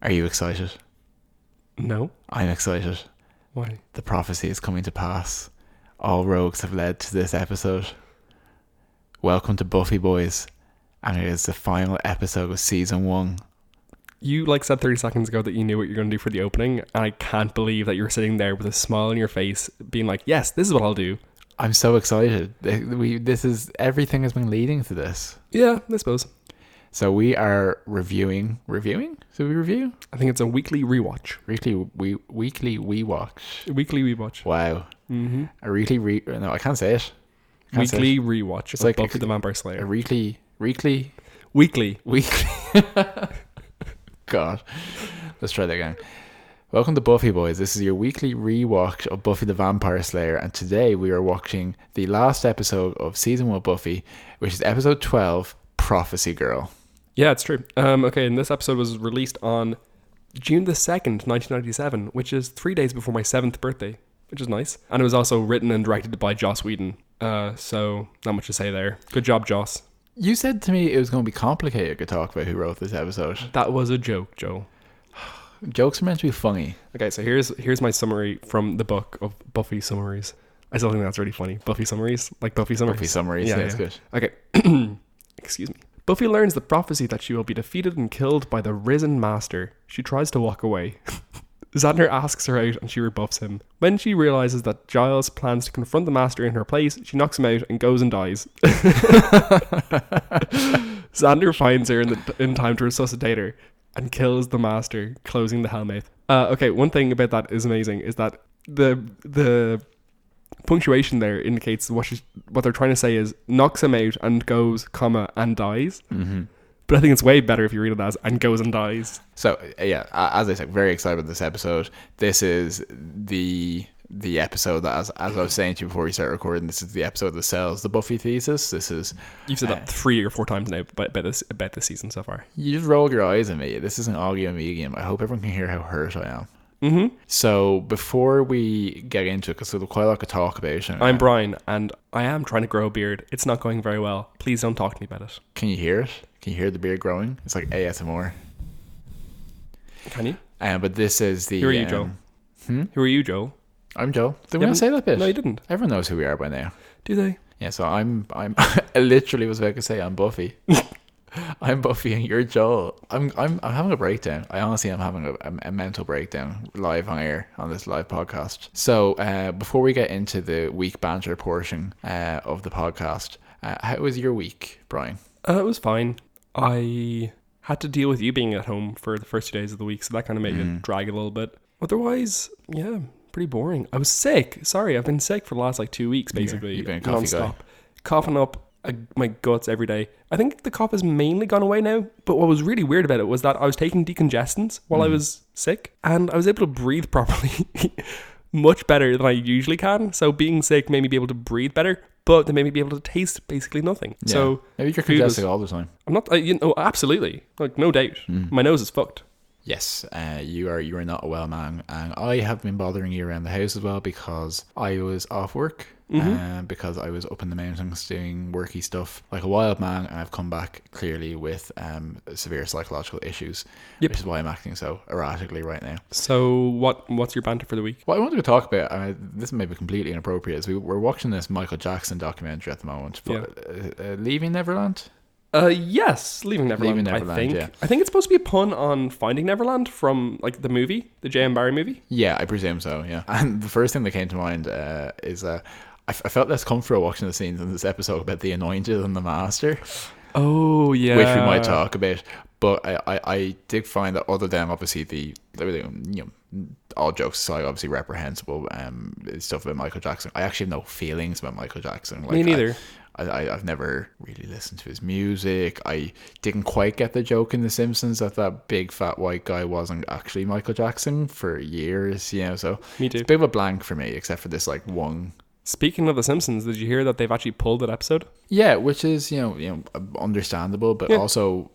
Are you excited? No. I'm excited. Why? The prophecy is coming to pass. All rogues have led to this episode. Welcome to Buffy Boys, and it is the final episode of season 1. You said 30 seconds ago that you knew what you're going to do for the opening, and I can't believe that you're sitting there with a smile on your face, being like, "Yes, this is what I'll do." I'm so excited. Everything has been leading to this. Yeah, I suppose. So we are reviewing. So we review? I think it's a weekly rewatch. Weekly rewatch. Weekly rewatch. Wow. Mm-hmm. A weekly no, I can't say it. Weekly rewatch. It's of like Buffy the Vampire Slayer. A weekly. Weekly. God. Let's try that again. Welcome to Buffy Boys. This is your weekly rewatch of Buffy the Vampire Slayer, and today we are watching the last episode of season 1 of Buffy, which is episode 12, Prophecy Girl. Yeah, it's true. Okay, and this episode was released on June the 2nd, 1997, which is 3 days before my 7th birthday, which is nice. And it was also written and directed by Joss Whedon. So not much to say there. Good job, Joss. You said to me it was going to be complicated to talk about who wrote this episode. That was a joke, Joel. Jokes are meant to be funny. Okay, so here's my summary from the book of Buffy Summaries. I still think that's really funny. Buffy Summaries? Like Buffy Summaries? Buffy Summaries, yeah, that's good. Okay. Excuse me. Buffy learns the prophecy that she will be defeated and killed by the risen master. She tries to walk away. Xander asks her out and she rebuffs him. When she realizes that Giles plans to confront the master in her place, she knocks him out and goes and dies. Xander finds her in time to resuscitate her and kills the master, closing the Hellmouth. Okay, one thing about that is amazing is that the punctuation there indicates what they're trying to say is knocks him out and goes, comma, and dies. Mm-hmm. But I think it's way better if you read it as and goes and dies. So yeah, as I said, very excited about this episode. This is the episode that, as I was saying to you before we start recording, this is the episode that sells the Buffy thesis. This is you've said that 3 or 4 times now about this season so far. You just roll your eyes at me. This isn't Augie and Medium. I hope everyone can hear how hurt I am. Mm-hmm. So before we get into it, because there's quite a lot to talk about. I'm Brian, and I am trying to grow a beard. It's not going very well. Please don't talk to me about it. Can you hear it? Can you hear the beard growing? It's like ASMR. Can you? But this is the... Who are you, Joe? Who are you, Joe? I'm Joe. Did we not say that bit? No, you didn't. Everyone knows who we are by now. Do they? Yeah, so I'm I literally was about to say I'm Buffy. I'm Buffy and you're Joel. I'm having a breakdown. I honestly am having a mental breakdown live on air on this live podcast. So before we get into the week banter portion of the podcast, how was your week, Brian? It was fine. I had to deal with you being at home for the first 2 days of the week, so that kind of made it drag a little bit. Otherwise, yeah, pretty boring. I was sick. Sorry, I've been sick for the last 2 weeks, basically. You've been a coffee guy. Coughing up my guts every day. I think the cough has mainly gone away now, but what was really weird about it was that I was taking decongestants while I was sick, and I was able to breathe properly much better than I usually can. So being sick made me be able to breathe better, but they made me be able to taste basically nothing. Yeah. So maybe you're congested all the time. I'm not, absolutely, no doubt. My nose is fucked. Yes, you are not a well man, and I have been bothering you around the house as well because I was off work. Because I was up in the mountains doing worky stuff like a wild man, and I've come back clearly with severe psychological issues, which is why I'm acting so erratically right now. So what's your banter for the week? What I wanted to talk about, this may be completely inappropriate, is we're watching this Michael Jackson documentary at the moment. Leaving Neverland? Yes, Leaving Neverland, I think. Yeah. I think it's supposed to be a pun on Finding Neverland from the movie, the J.M. Barrie movie. Yeah, I presume so, yeah. And the first thing that came to mind is I felt less comfortable watching the scenes in this episode about the Anointed and the Master. Oh, yeah. Which we might talk about. But I did find that other than obviously all jokes aside, obviously reprehensible stuff about Michael Jackson, I actually have no feelings about Michael Jackson. Me neither. I've never really listened to his music. I didn't quite get the joke in The Simpsons that big fat white guy wasn't actually Michael Jackson for years, so me too. It's a bit of a blank for me, except for this one. Speaking of The Simpsons, did you hear that they've actually pulled that episode? Yeah, which is understandable, but also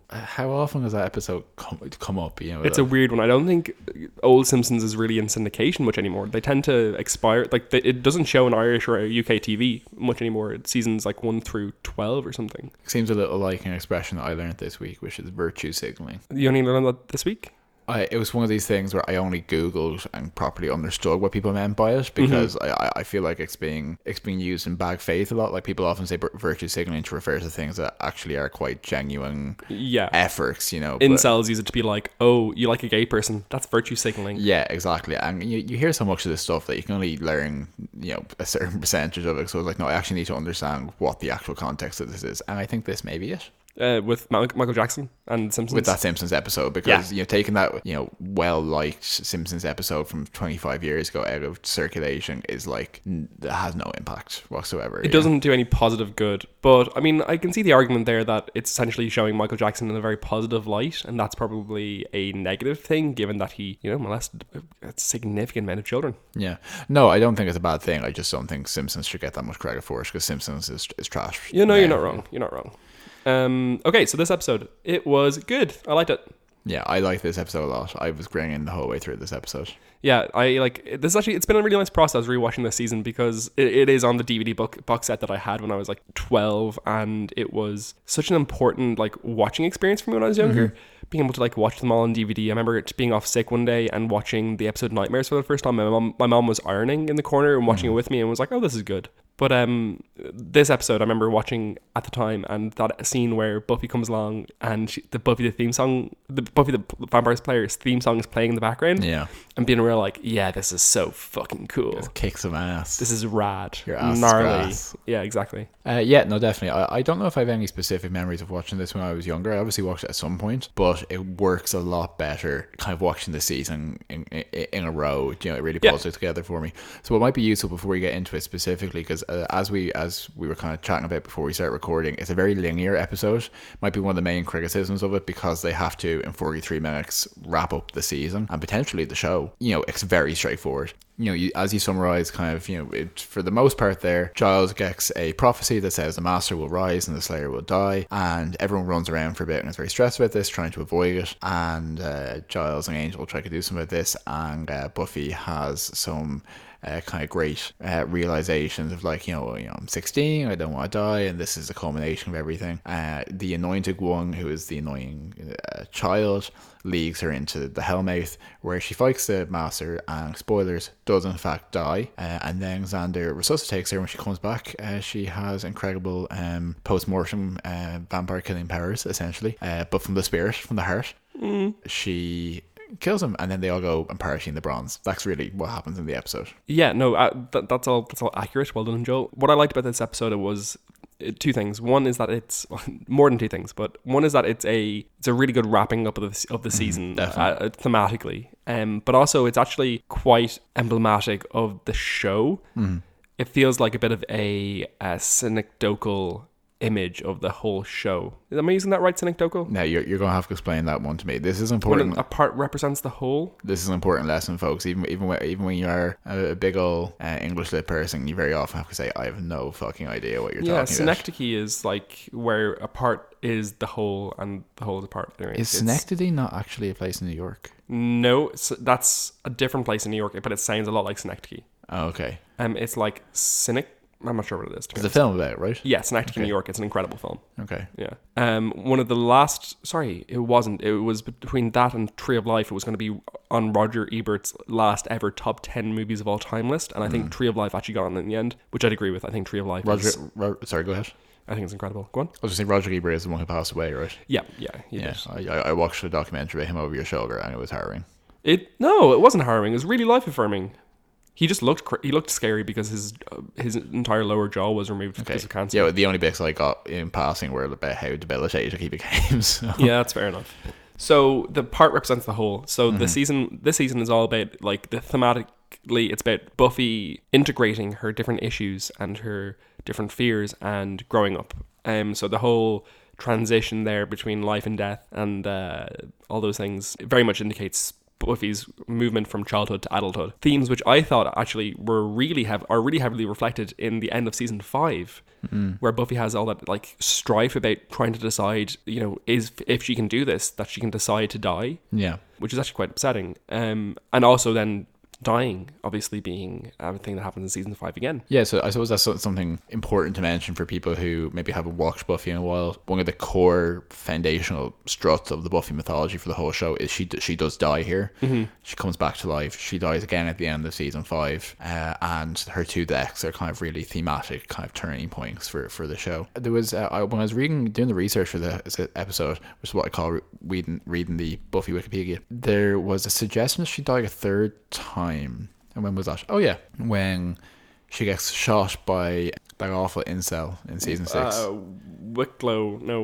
how often does that episode come up? It's a weird one. I don't think old Simpsons is really in syndication much anymore. They tend to expire. It doesn't show on Irish or UK TV much anymore. It's seasons 1 through 12 or something. Seems a little like an expression that I learned this week, which is virtue signaling. You only learned that this week? it was one of these things where I only Googled and properly understood what people meant by it, because I feel like it's being used in bad faith a lot. Like, people often say virtue signaling to refer to things that actually are quite genuine efforts, you know. Incels use it to be like, oh, you like a gay person, that's virtue signaling. Yeah, exactly. And you hear so much of this stuff that you can only learn, you know, a certain percentage of it. So it's like, no, I actually need to understand what the actual context of this is. And I think this may be it. With Michael Jackson and Simpsons. With that Simpsons episode, because you know, taking that, you know, well liked Simpsons episode from 25 years ago out of circulation is like, it has no impact whatsoever. It doesn't do any positive good. But I mean, I can see the argument there that it's essentially showing Michael Jackson in a very positive light, and that's probably a negative thing, given that he, you know, molested a significant amount of children. Yeah. No, I don't think it's a bad thing. I just don't think Simpsons should get that much credit for it, because Simpsons is trash. You know, you're not wrong. You're not wrong. Okay, so this episode, it was good. I liked it. Yeah, I like this episode a lot. I was grinning the whole way through this episode. Yeah, I like this. Actually, it's been a really nice process rewatching this season, because it is on the DVD box set that I had when I was like 12, and it was such an important like watching experience for me when I was younger. Being able to like watch them all on DVD. I remember being off sick one day and watching the episode Nightmares for the first time. My mom was ironing in the corner and watching it with me, and was like, "Oh, this is good." But this episode, I remember watching at the time, and that scene where Buffy comes along and the Buffy the Vampire Slayer's theme song is playing in the background. Yeah. And being real like, yeah, this is so fucking cool. Just kick some ass. This is rad. Your ass gnarly. is grass. Yeah, exactly. Yeah, no, definitely. I don't know if I have any specific memories of watching this when I was younger. I obviously watched it at some point, but it works a lot better kind of watching the season in a row. You know, it really pulls it together for me. So it might be useful before we get into it specifically, because as we were kind of chatting about before we start recording, it's a very linear episode. Might be one of the main criticisms of it, because they have to, in 43 minutes, wrap up the season and potentially the show. You know, it's very straightforward. You know, as you summarize, kind of, you know, for the most part there, Giles gets a prophecy that says the Master will rise and the Slayer will die, and everyone runs around for a bit and is very stressed about this, trying to avoid it. And Giles and Angel try to do something about this, and Buffy has some kind of great realizations of like, you know, I'm 16, I don't want to die, and this is the culmination of everything. The anointed one, who is the annoying child, leads her into the Hellmouth, where she fights the Master and, spoilers, does in fact die. And then Xander resuscitates her. When she comes back, she has incredible post-mortem vampire killing powers, essentially, but from the spirit, from the heart. She kills him, and then they all go and party in the bronze. That's really what happens in the episode. Yeah, no, that's all accurate. Well done, Joel. What I liked about this episode, it was two things. One is that it's more than two things, but one is that it's a really good wrapping up of the season thematically. But also it's actually quite emblematic of the show. It feels like a bit of a synecdochal image of the whole show. Am I using that right, synecdochal? Now you're going to have to explain that one to me. This is important. When a part represents the whole. This is an important lesson, folks. Even when you are a big old English lit person, you very often have to say, I have no fucking idea what you're talking about. Synecdoche is like where a part is the whole and the whole is a part. Anyway, is Synecdoche not actually a place in New York? No, that's a different place in New York, but it sounds a lot like Synecdoche. Oh, okay. It's like I'm not sure what it is. It's a film about it, right? Yeah, Synecdoche, New York. It's an incredible film. Okay. Yeah. One of the last... Sorry, it wasn't. It was between that and Tree of Life. It was going to be on Roger Ebert's last ever top 10 movies of all time list. And I think Tree of Life actually got on in the end, which I'd agree with. I think Tree of Life sorry, go ahead. I think it's incredible. Go on. I was just saying, Roger Ebert is the one who passed away, right? Yeah. He did. I watched a documentary about him over your shoulder, and it was harrowing. No, it wasn't harrowing. It was really life-affirming. He just looked scary because his entire lower jaw was removed because of cancer. Yeah, the only bits I got in passing were about how debilitated he became. So. Yeah, that's fair enough. So the part represents the whole. So this season is all about like thematically, it's about Buffy integrating her different issues and her different fears and growing up. So the whole transition there between life and death and all those things, it very much indicates Buffy's movement from childhood to adulthood. Themes which I thought actually are really heavily reflected in the end of season 5, where Buffy has all that like strife about trying to decide, if she can do this, that she can decide to die. Yeah, which is actually quite upsetting. And also then dying obviously being a thing that happens in season 5 again. Yeah, so I suppose that's something important to mention for people who maybe haven't watched Buffy in a while. One of the core foundational struts of the Buffy mythology for the whole show is she does die here. Mm-hmm. She comes back to life. She dies again at the end of season 5, and her 2 deaths are kind of really thematic kind of turning points for the show. There was when I was doing the research for the episode, which is what I call reading the Buffy Wikipedia, there was a suggestion that she died a third time. And when was that? Oh yeah, when she gets shot by that awful incel in season 6. Wicklow, no,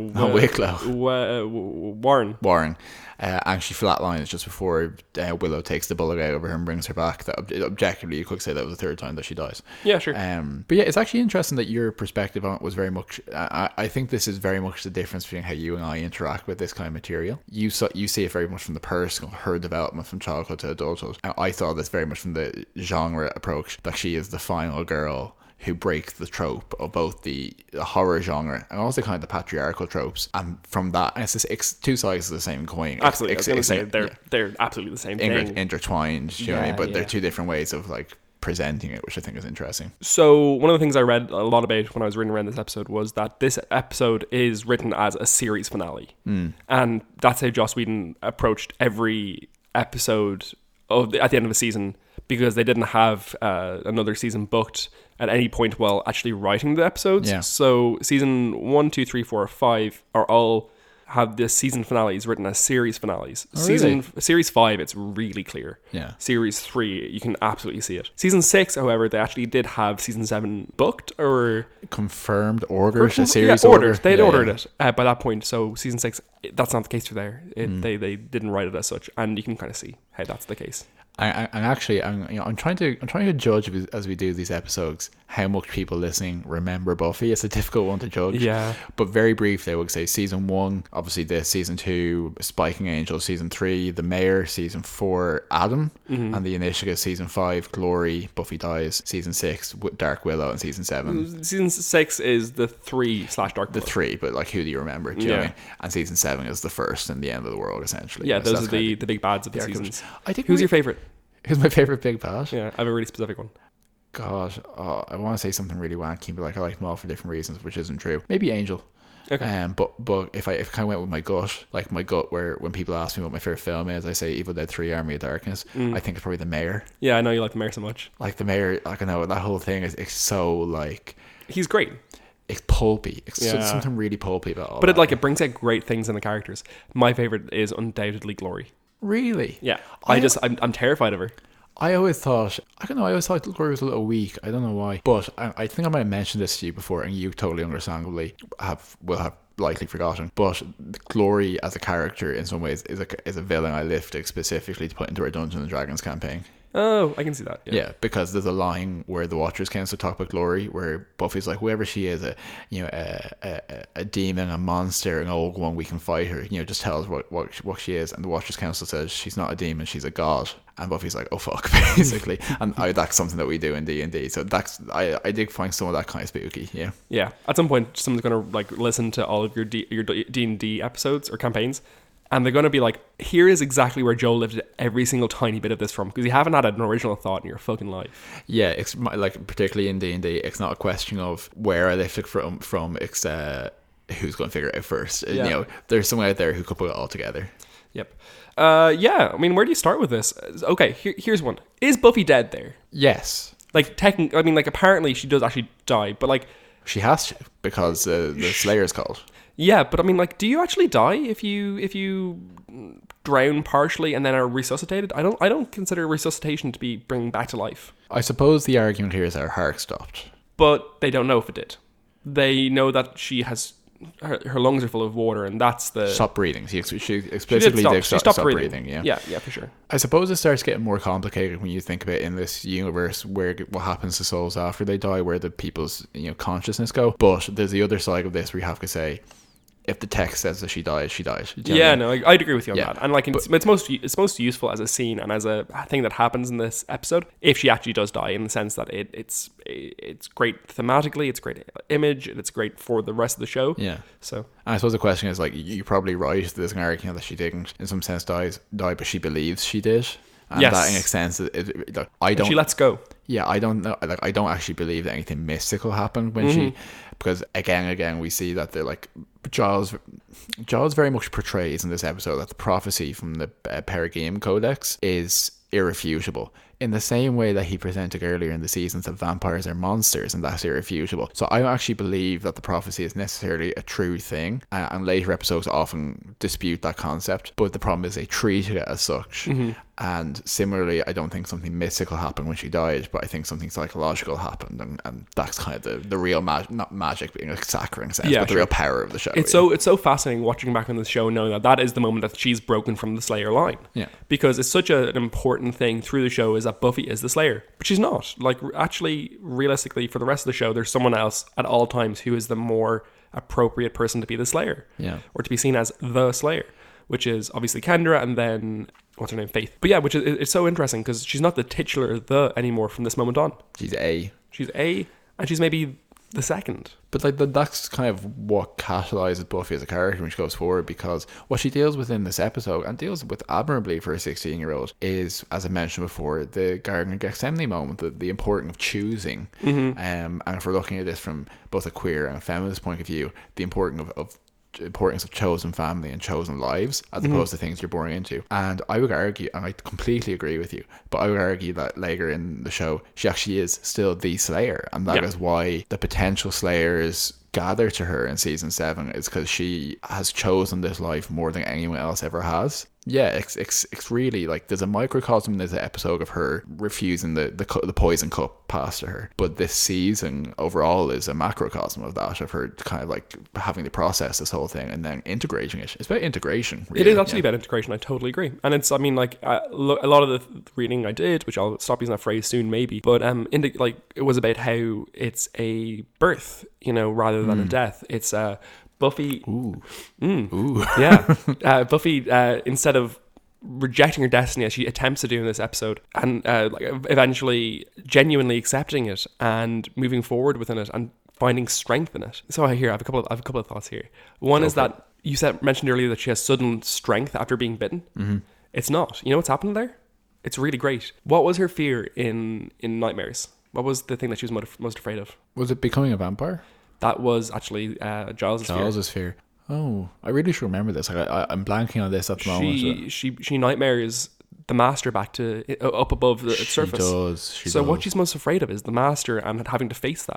Warren. And she flatlines just before Willow takes the bullet out of her and brings her back. That objectively, you could say that was the third time that she dies. Yeah, sure. But yeah, it's actually interesting that your perspective on it was very much. I think this is very much the difference between how you and I interact with this kind of material. You see it very much from the personal, her development from childhood to adulthood. And I saw this very much from the genre approach, that she is the final girl who breaks the trope of both the horror genre and also kind of the patriarchal tropes. And from that, and it's 2 sides of the same coin. Absolutely, I was going to say they're absolutely the same thing. Intertwined, you know what I mean? But they're 2 different ways of like presenting it, which I think is interesting. So one of the things I read a lot about when I was reading around this episode was that this episode is written as a series finale. And that's how Joss Whedon approached every episode at the end of a season, because they didn't have another season booked at any point while actually writing the episodes. Yeah. So season 1, 2, 3, 4, 5 are all have the season finales written as series finales. Really? Series 5, it's really clear. Yeah. Series 3, you can absolutely see it. Season 6, however, they actually did have season 7 booked or confirmed, ordered, a series ordered. They'd ordered it by that point. So season 6, that's not the case for there. They didn't write it as such, and you can kind of see how that's the case. I'm trying to judge as we do these episodes how much people listening remember Buffy. It's a difficult one to judge. Yeah. But very briefly, I would say season 1, obviously this, season 2, Spiking Angel, season 3, The Mayor, season 4, Adam, and the Initiative, season 5, Glory, Buffy Dies, season 6, Dark Willow, and season 7. Season 6 is the 3/Dark Willow. The 3, but like who do you remember? Do you know what I mean? And season 7 is the first and the end of the world, essentially. Yeah, those are the big bads of the seasons. Who's your favourite? Who's my favourite big bad? Yeah, I have a really specific one. God, I want to say something really wanky, but like I like them all for different reasons, which isn't true. Maybe Angel. Okay. But if I kind of went with my gut, where when people ask me what my favorite film is, I say Evil Dead 3: Army of Darkness. I think it's probably The Mayor. Yeah, I know you like The Mayor so much. Like The Mayor, like I know that whole thing it's so like he's great. It's pulpy. It's something really pulpy about all. But it brings out great things in the characters. My favorite is undoubtedly Glory. Really? Yeah. I'm terrified of her. I always thought Glory was a little weak. I don't know why. But I think I might have mentioned this to you before, and you totally understandably will have likely forgotten. But Glory as a character in some ways is a villain I lifted specifically to put into our Dungeons and Dragons campaign. Oh, I can see that. Yeah, because there's a line where the Watchers Council talk about Glory, where Buffy's like, whoever she is, a demon, a monster, an old one, we can fight her. Just tell us what she is. And the Watchers Council says she's not a demon, she's a god. And Buffy's like, oh fuck, basically. And that's something that we do in D&D. So I did find some of that kind of spooky. Yeah. Yeah. At some point, someone's gonna listen to all of your D&D episodes or campaigns. And they're going to be like, here is exactly where Joel lifted every single tiny bit of this from, because you haven't had an original thought in your fucking life. Yeah, it's like, particularly in D&D, it's not a question of where I lifted from it's who's going to figure it out first. Yeah. There's someone out there who could put it all together. Yep. Yeah, I mean, where do you start with this? Okay, here's one. Is Buffy dead there? Yes. Apparently she does actually die, but she has to, because the Slayer's called. Yeah, but I mean, do you actually die if you drown partially and then are resuscitated? I don't consider resuscitation to be bringing back to life. I suppose the argument here is that her heart stopped, but they don't know if it did. They know that she has her lungs are full of water, and that's the stop breathing. She explicitly did stop breathing. Yeah, for sure. I suppose it starts getting more complicated when you think about it in this universe where what happens to souls after they die, where the people's consciousness go. But there's the other side of this where you have to say, if the text says that she died, she died. Yeah, no, I'd agree with you on that. And it's most useful as a scene and as a thing that happens in this episode if she actually does die, in the sense that it's great thematically, it's great image, and it's great for the rest of the show. Yeah. So and I suppose the question is, you're probably right. There's an argument that she didn't, in some sense, die, but she believes she did. And Yes. that in a sense, like, I don't. She lets go. Yeah, I don't know. Like, I don't actually believe that anything mystical happened when she, because again and again we see that they're like Giles very much portrays in this episode that the prophecy from the Perigeum Codex is irrefutable. In the same way that he presented earlier in the seasons that vampires are monsters, and that's irrefutable. So I don't actually believe that the prophecy is necessarily a true thing, and later episodes often dispute that concept, but the problem is they treated it as such. And similarly, I don't think something mystical happened when she died, but I think something psychological happened, and that's kind of the real not magic being a saccharine sense, but the real power of the show. It's so fascinating watching back on the show, knowing that is the moment that she's broken from the Slayer line. Yeah, because it's such an important thing through the show is that Buffy is the Slayer, but she's not. Like, actually, realistically, for the rest of the show, there's someone else at all times who is the more appropriate person to be the Slayer, or to be seen as the Slayer, which is obviously Kendra, and then what's her name, Faith. But yeah, which is, it's so interesting because she's not the titular the anymore from this moment on. She's A, and she's maybe the second. But like that's kind of what catalyzes Buffy as a character when she goes forward, because what she deals with in this episode, and deals with admirably for a 16-year-old, is, as I mentioned before, the Garden of Gethsemane moment, the importance of choosing. And if we're looking at this from both a queer and a feminist point of view, the importance of chosen family and chosen lives as opposed to things you're born into. And I would argue, and I completely agree with you, but I would argue that later in the show she actually is still the Slayer, and that is why the potential Slayers gather to her in season 7, is because she has chosen this life more than anyone else ever has. Yeah, it's really like there's a microcosm in this episode of her refusing the poison cup passed to her, but this season overall is a macrocosm of that, of her kind of like having to process this whole thing and then integrating it. It's about integration, really. It is actually about integration. I totally agree. And it's, I mean, like a lot of the reading I did, which I'll stop using that phrase soon maybe, but like it was about how it's a birth, rather than a death. It's Buffy. Buffy, instead of rejecting her destiny as she attempts to do in this episode, and eventually genuinely accepting it and moving forward within it and finding strength in it. So I have a couple of thoughts here. One is that you mentioned earlier that she has sudden strength after being bitten. It's not. You know what's happened there? It's really great. What was her fear in nightmares? What was the thing that she was most afraid of? Was it becoming a vampire? That was actually Giles' fear. Oh, I really should remember this. I'm blanking on this at the moment. She nightmares the Master back to up above the surface. She does. What she's most afraid of is the Master, and having to face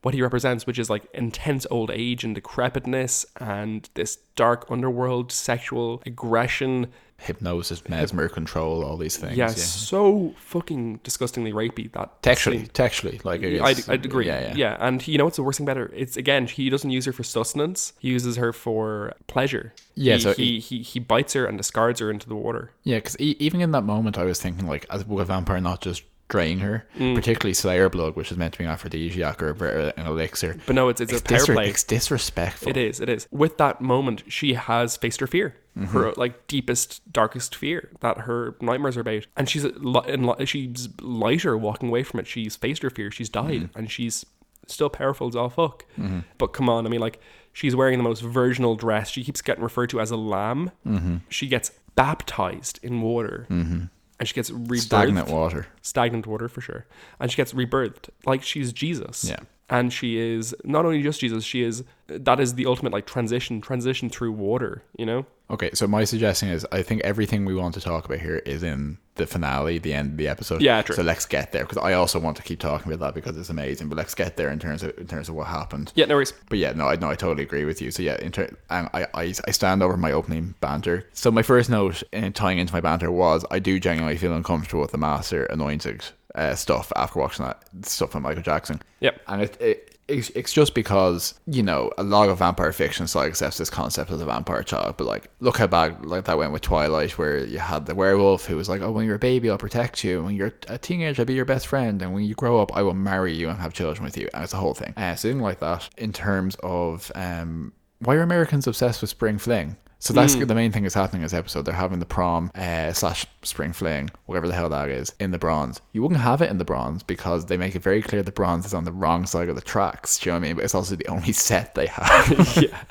what he represents, which is like intense old age and decrepitness and this dark underworld, sexual aggression, hypnosis, mesmer control, all these things. So fucking disgustingly rapey. That textually, like I'd agree. Yeah, and you know what's the worst thing about her? It's, again, he doesn't use her for sustenance. He uses her for pleasure. Yeah, he bites her and discards her into the water. Yeah, because even in that moment, I was thinking, like, as would a vampire not just drain her, particularly Slayer blood, which is meant to be an aphrodisiac or an elixir. But no, it's a power play. It's disrespectful. It is. With that moment, she has faced her fear, her like deepest, darkest fear that her nightmares are about, and she's lighter walking away from it. She's faced her fear. She's died, and she's still powerful as all fuck. But come on, I mean, like, she's wearing the most virginal dress. She keeps getting referred to as a lamb. She gets baptized in water. And she gets rebirthed. Stagnant water, for sure. And she gets rebirthed like she's Jesus. Yeah. And she is not only just Jesus, that is the ultimate like transition through water, Okay, so my suggestion is, I think everything we want to talk about here is in the finale, the end of the episode. Yeah, true. So let's get there, because I also want to keep talking about that because it's amazing. But let's get there in terms of what happened. Yeah, no worries. But yeah, I totally agree with you. So yeah, and I stand over my opening banter. So my first note in tying into my banter was, I do genuinely feel uncomfortable with the Master anointed stuff after watching that stuff from Michael Jackson. Yep. And it's just because, a lot of vampire fiction side accepts this concept of the vampire child, but like, look how bad like that went with Twilight, where you had the werewolf who was like, oh, when you're a baby I'll protect you, when you're a teenager I'll be your best friend, and when you grow up I will marry you and have children with you, and it's a whole thing. Something like that in terms of why are Americans obsessed with spring fling? So that's the main thing that's happening in this episode. They're having the prom slash spring fling, whatever the hell that is, in the bronze. You wouldn't have it in the bronze because they make it very clear the bronze is on the wrong side of the tracks. Do you know what I mean? But it's also the only set they have. Yeah.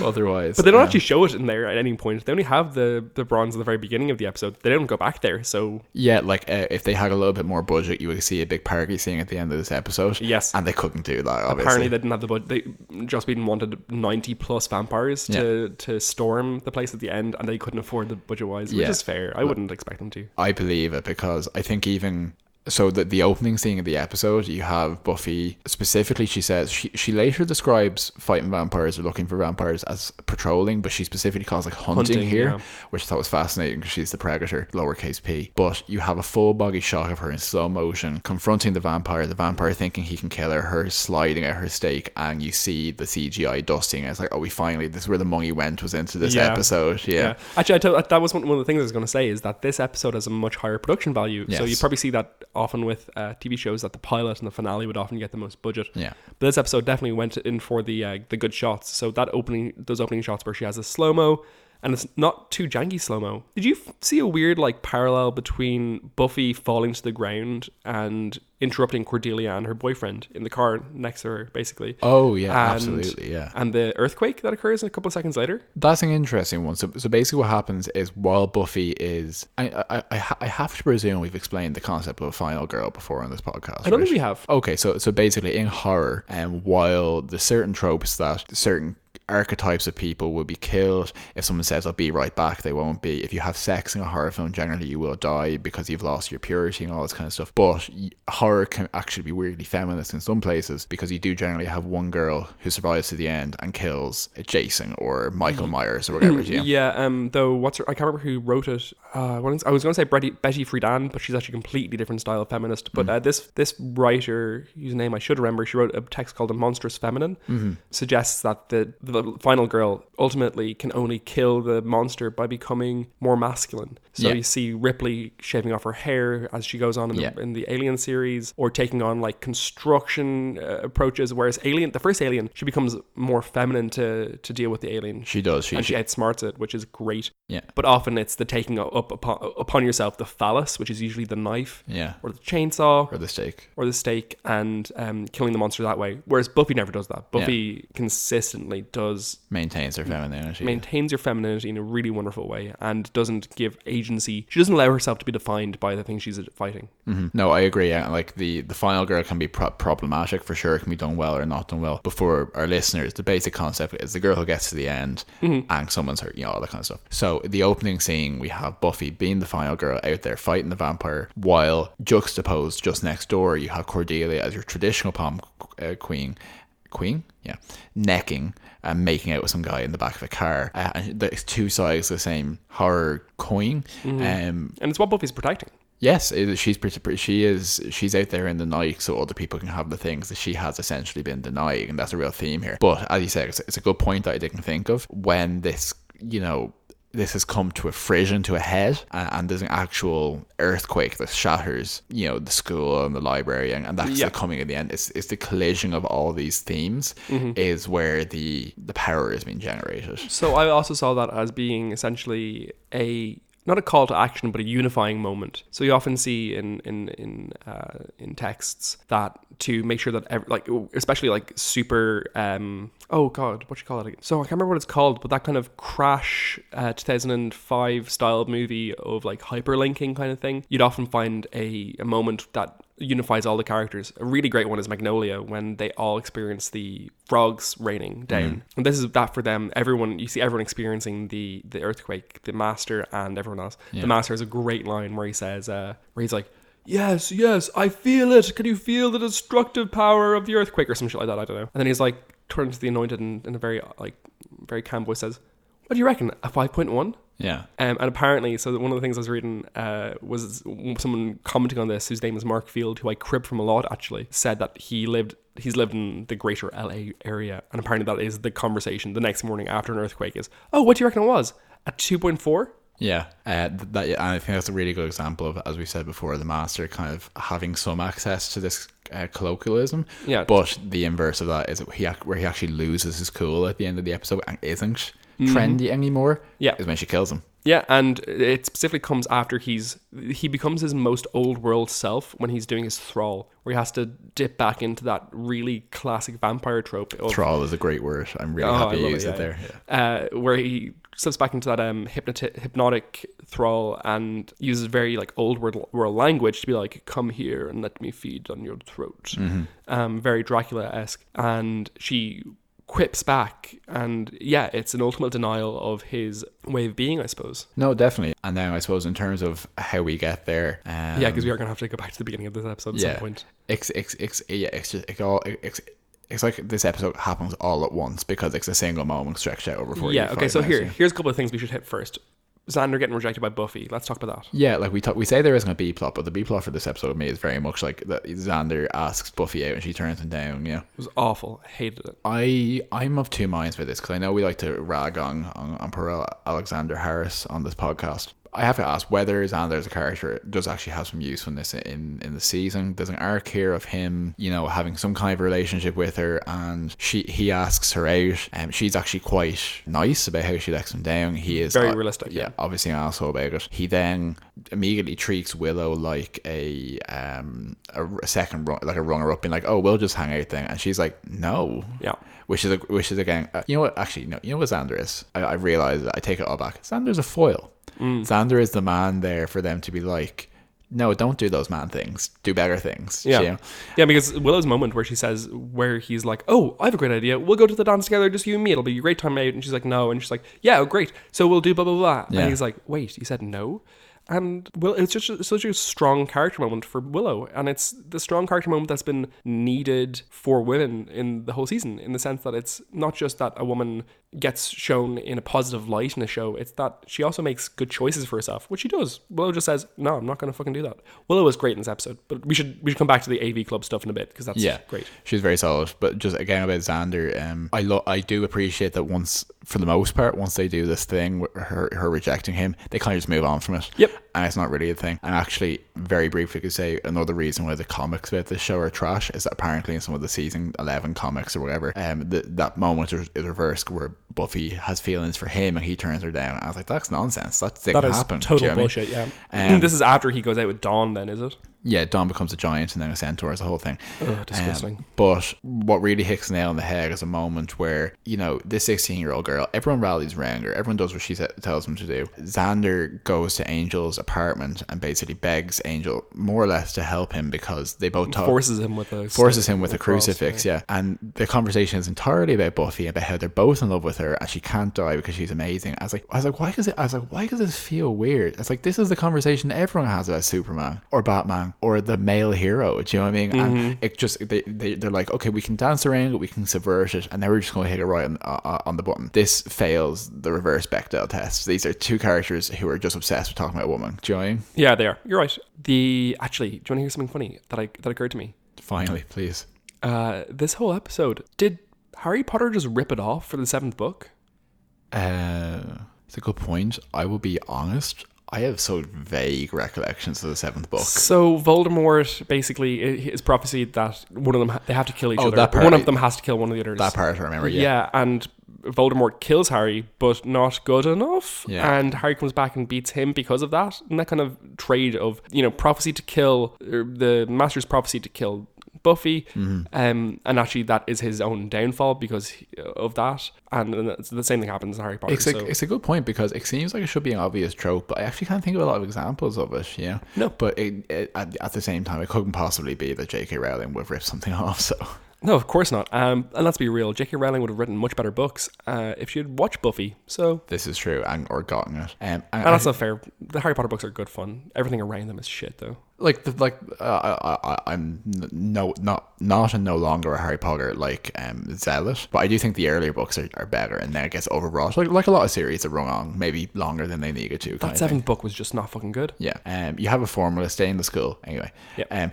Otherwise. But they don't actually show it in there at any point. They only have the bronze at the very beginning of the episode. They don't go back there. So yeah, like if they had a little bit more budget, you would see a big party scene at the end of this episode. Yes. And they couldn't do that, obviously. Apparently they didn't have the budget. Joss Whedon wanted 90 plus vampires to storm the place at the end, and they couldn't afford the budget wise, which is fair. I wouldn't expect them to. I believe it, because I think even so the opening scene of the episode, you have Buffy specifically. She says she later describes fighting vampires or looking for vampires as patrolling, but she specifically calls like hunting here, which I thought was fascinating because she's the predator, lowercase p. But you have a full body shot of her in slow motion confronting the vampire thinking he can kill her sliding at her stake, and you see the CGI dusting. It's like, oh, this is where the money went, was into this episode. Actually, that was one of the things I was going to say, is that this episode has a much higher production value. So you probably see that often with TV shows, that the pilot and the finale would often get the most budget. But this episode definitely went in for the good shots. So those opening shots where she has a slow-mo, and it's not too janky slow-mo. Did you see a weird like parallel between Buffy falling to the ground and interrupting Cordelia and her boyfriend in the car next to her, basically? Oh yeah, absolutely, yeah. And the earthquake that occurs a couple of seconds later. That's an interesting one. So basically what happens is, while Buffy is, I have to presume we've explained the concept of a final girl before on this podcast. I don't think we have. Okay, so basically in horror, and while there's certain tropes that certain archetypes of people will be killed, if someone says I'll be right back, they won't be. If you have sex in a horror film, generally you will die because you've lost your purity and all this kind of stuff. But horror can actually be weirdly feminist in some places, because you do generally have one girl who survives to the end and kills Jason or Michael Myers or whatever. Though I can't remember who wrote it. I was going to say Betty Friedan, but she's actually a completely different style of feminist. But this writer, whose name I should remember, she wrote a text called A Monstrous Feminine, suggests that the final girl ultimately can only kill the monster by becoming more masculine. So you see Ripley shaving off her hair as she goes on in the Alien series, or taking on like construction approaches, whereas the first Alien, she becomes more feminine to deal with the alien. She does. She outsmarts it, which is great. Yeah. But often it's the taking up upon yourself the phallus, which is usually the knife, or the chainsaw, or the stake, and killing the monster that way. Whereas Buffy never does that. Buffy consistently maintains her femininity. Maintains her femininity in a really wonderful way, and doesn't give agency. She doesn't allow herself to be defined by the thing she's fighting. No, I agree. Yeah. Like the final girl can be problematic for sure. It can be done well or not done well. But for our listeners, the basic concept is the girl who gets to the end and someone's hurt, all that kind of stuff. So the opening scene, we have Buffy being the final girl out there fighting the vampire, while juxtaposed just next door you have Cordelia as your traditional prom queen, necking and making out with some guy in the back of a car. And there's two sides of the same horror coin. And it's what Buffy's protecting. Yes, she's out there in the night so other people can have the things that she has essentially been denying, and that's a real theme here. But as you said, it's a good point that I didn't think of. When this has come to a frisson, to a head, and there's an actual earthquake that shatters, the school and the library, and that's the coming at the end. It's the collision of all these themes is where the power is being generated. So I also saw that as being essentially not a call to action, but a unifying moment. So you often see in texts that to make sure that especially like super oh god, what you call it again? So I can't remember what it's called, but that kind of Crash 2005 style movie of like hyperlinking kind of thing, you'd often find a moment that unifies all the characters. A really great one is Magnolia, when they all experience the frogs raining down. And this is that for them. You see everyone experiencing the earthquake, the Master and everyone else. The Master has a great line where he says, where he's like, yes, I feel it. Can you feel the destructive power of the earthquake, or some shit like that? I don't know. And then he's like, turns to the Anointed and in a very very calm voice says, what do you reckon, a 5.1? Yeah. And apparently, so one of the things I was reading was someone commenting on this, whose name is Mark Field, who I crib from a lot actually, said that he's lived in the greater LA area, and apparently that is the conversation the next morning after an earthquake is, oh, what do you reckon it was? A 2.4? Yeah, I think that's a really good example of, as we said before, the Master kind of having some access to this colloquialism. Yeah. But the inverse of that is where he actually loses his cool at the end of the episode and isn't trendy anymore. Yeah. Is when she kills him. Yeah, and it specifically comes after he becomes his most old world self when he's doing his thrall, where he has to dip back into that really classic vampire trope. Thrall is a great word. I'm really happy you used it there. Yeah. Where he slips back into that hypnotic thrall and uses very like old world language to be like, come here and let me feed on your throat. Very Dracula-esque. And she quips back, and yeah, it's an ultimate denial of his way of being, I suppose. No, definitely. And now I suppose in terms of how we get there, yeah, because we are going to have to go back to the beginning of this episode at some point. It's like this episode happens all at once because it's a single moment stretched out over 45 okay, so minutes. here's a couple of things we should hit first. Xander getting rejected by Buffy. Let's talk about that. Yeah, like we say there isn't a B plot, but the B plot for this episode of me is very much like that Xander asks Buffy out and she turns him down. Yeah, it was awful. I hated it. I'm of two minds for this because I know we like to rag on poor Alexander Harris on this podcast. I have to ask whether Xander as a character does actually have some usefulness in the season. There's an arc here of him, having some kind of relationship with her, and he asks her out, and she's actually quite nice about how she lets him down. He is very realistic. Yeah, obviously an asshole about it. He then immediately treats Willow like a second like a runner up, being like, "Oh, we'll just hang out then," and she's like, "No." Yeah. Which is again, you know what? Actually, no. You know what Xander is? I realize I take it all back. Xander's a foil. Xander is the man there for them to be like, no, don't do those man things. Do better things. Yeah. Yeah, because Willow's moment where he's like, oh, I have a great idea. We'll go to the dance together, just you and me. It'll be a great time out. And she's like, no. And she's like, yeah, great. So we'll do blah, blah, blah. Yeah. And he's like, wait, you said no? And it's just such a strong character moment for Willow, and it's the strong character moment that's been needed for women in the whole season, in the sense that it's not just that a woman gets shown in a positive light in a show, it's that she also makes good choices for herself, which she does. Willow just says, no, I'm not going to fucking do that. Willow was great in this episode, but we should come back to the AV Club stuff in a bit, because that's great. She's very solid. But just again about Xander, I do appreciate that for the most part, once they do this thing with her rejecting him, they kind of just move on from it. Yep. And it's not really a thing. And actually, very briefly could say another reason why the comics about this show are trash is that apparently in some of the season 11 comics or whatever, that moment is reversed where Buffy has feelings for him and he turns her down. I was like, that's nonsense. That didn't happen. That is total bullshit, yeah. This is after he goes out with Dawn then, is it? Yeah, Dawn becomes a giant and then a centaur is the whole thing. Oh, disgusting. But what really hits the nail on the head is a moment where, this 16-year-old girl, everyone rallies around her. Everyone does what she tells them to do. Xander goes to Angel's apartment and basically begs Angel more or less to help him because they both talk. Forces him with a crucifix, yeah. And the conversation is entirely about Buffy, about how they're both in love with her and she can't die because she's amazing. I was like, why does this feel weird? It's like, this is the conversation everyone has about Superman or Batman or the male hero, do you know what I mean? Mm-hmm. And it just they're like, okay, we can dance around it, we can subvert it, and now we're just going to hit it right on the button. This fails the reverse Bechdel test. These are two characters who are just obsessed with talking about a woman. Do you know what I mean? Yeah, they are. You're right. Actually, do you want to hear something funny that occurred to me? Finally, please. This whole episode, did Harry Potter just rip it off for the 7th book? It's a good point. I will be honest, I have so vague recollections of the 7th book. So Voldemort basically is prophesied that one of them they have to kill each other. One of them has to kill one of the others. That part I remember. Yeah, and Voldemort kills Harry, but not good enough. Yeah. And Harry comes back and beats him because of that. And that kind of trade of prophecy to kill, or the Master's prophecy to kill Buffy, and actually that is his own downfall because of that, and the same thing happens in Harry Potter. It's a good point because it seems like it should be an obvious trope, but I actually can't think of a lot of examples of it. Yeah, no, but at the same time, it couldn't possibly be that J.K. Rowling would rip something off. So. No, of course not. And let's be real, J.K. Rowling would have written much better books if she had watched Buffy. So this is true, or gotten it. And that's not fair. The Harry Potter books are good fun. Everything around them is shit, though. I'm no longer a Harry Potter zealot, but I do think the earlier books are better, and then it gets overwrought. Like a lot of series that run on maybe longer than they needed to. That 7th book was just not fucking good. Yeah. You have a formula. Stay in the school anyway. Yeah.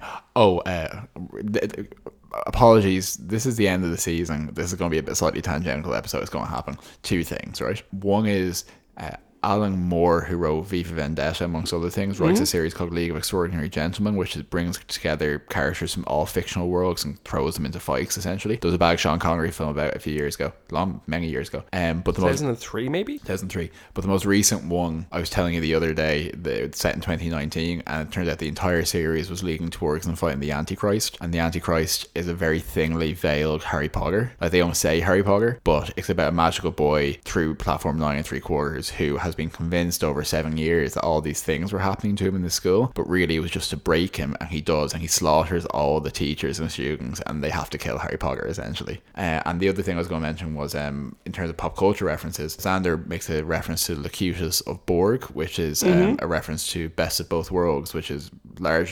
Apologies, this is the end of the season. This is going to be a bit slightly tangential episode. It's going to happen. Two things, right? One is Alan Moore, who wrote V for Vendetta, amongst other things, writes a series called League of Extraordinary Gentlemen, which brings together characters from all fictional worlds and throws them into fights, essentially. There was a bad Sean Connery film about a few years ago, many years ago. But the 2003, maybe? 2003. But the most recent one, I was telling you the other day, it's set in 2019, and it turns out the entire series was leading towards them fighting the Antichrist. And the Antichrist is a very thinly veiled Harry Potter. Like, they don't say Harry Potter, but it's about a magical boy through platform 9 3/4 who has been convinced over 7 years that all these things were happening to him in the school, but really it was just to break him, and he does, and he slaughters all the teachers and students, and they have to kill Harry Potter, essentially. And the other thing I was going to mention was, in terms of pop culture references, Xander makes a reference to Locutus of Borg, which is a reference to Best of Both Worlds, which is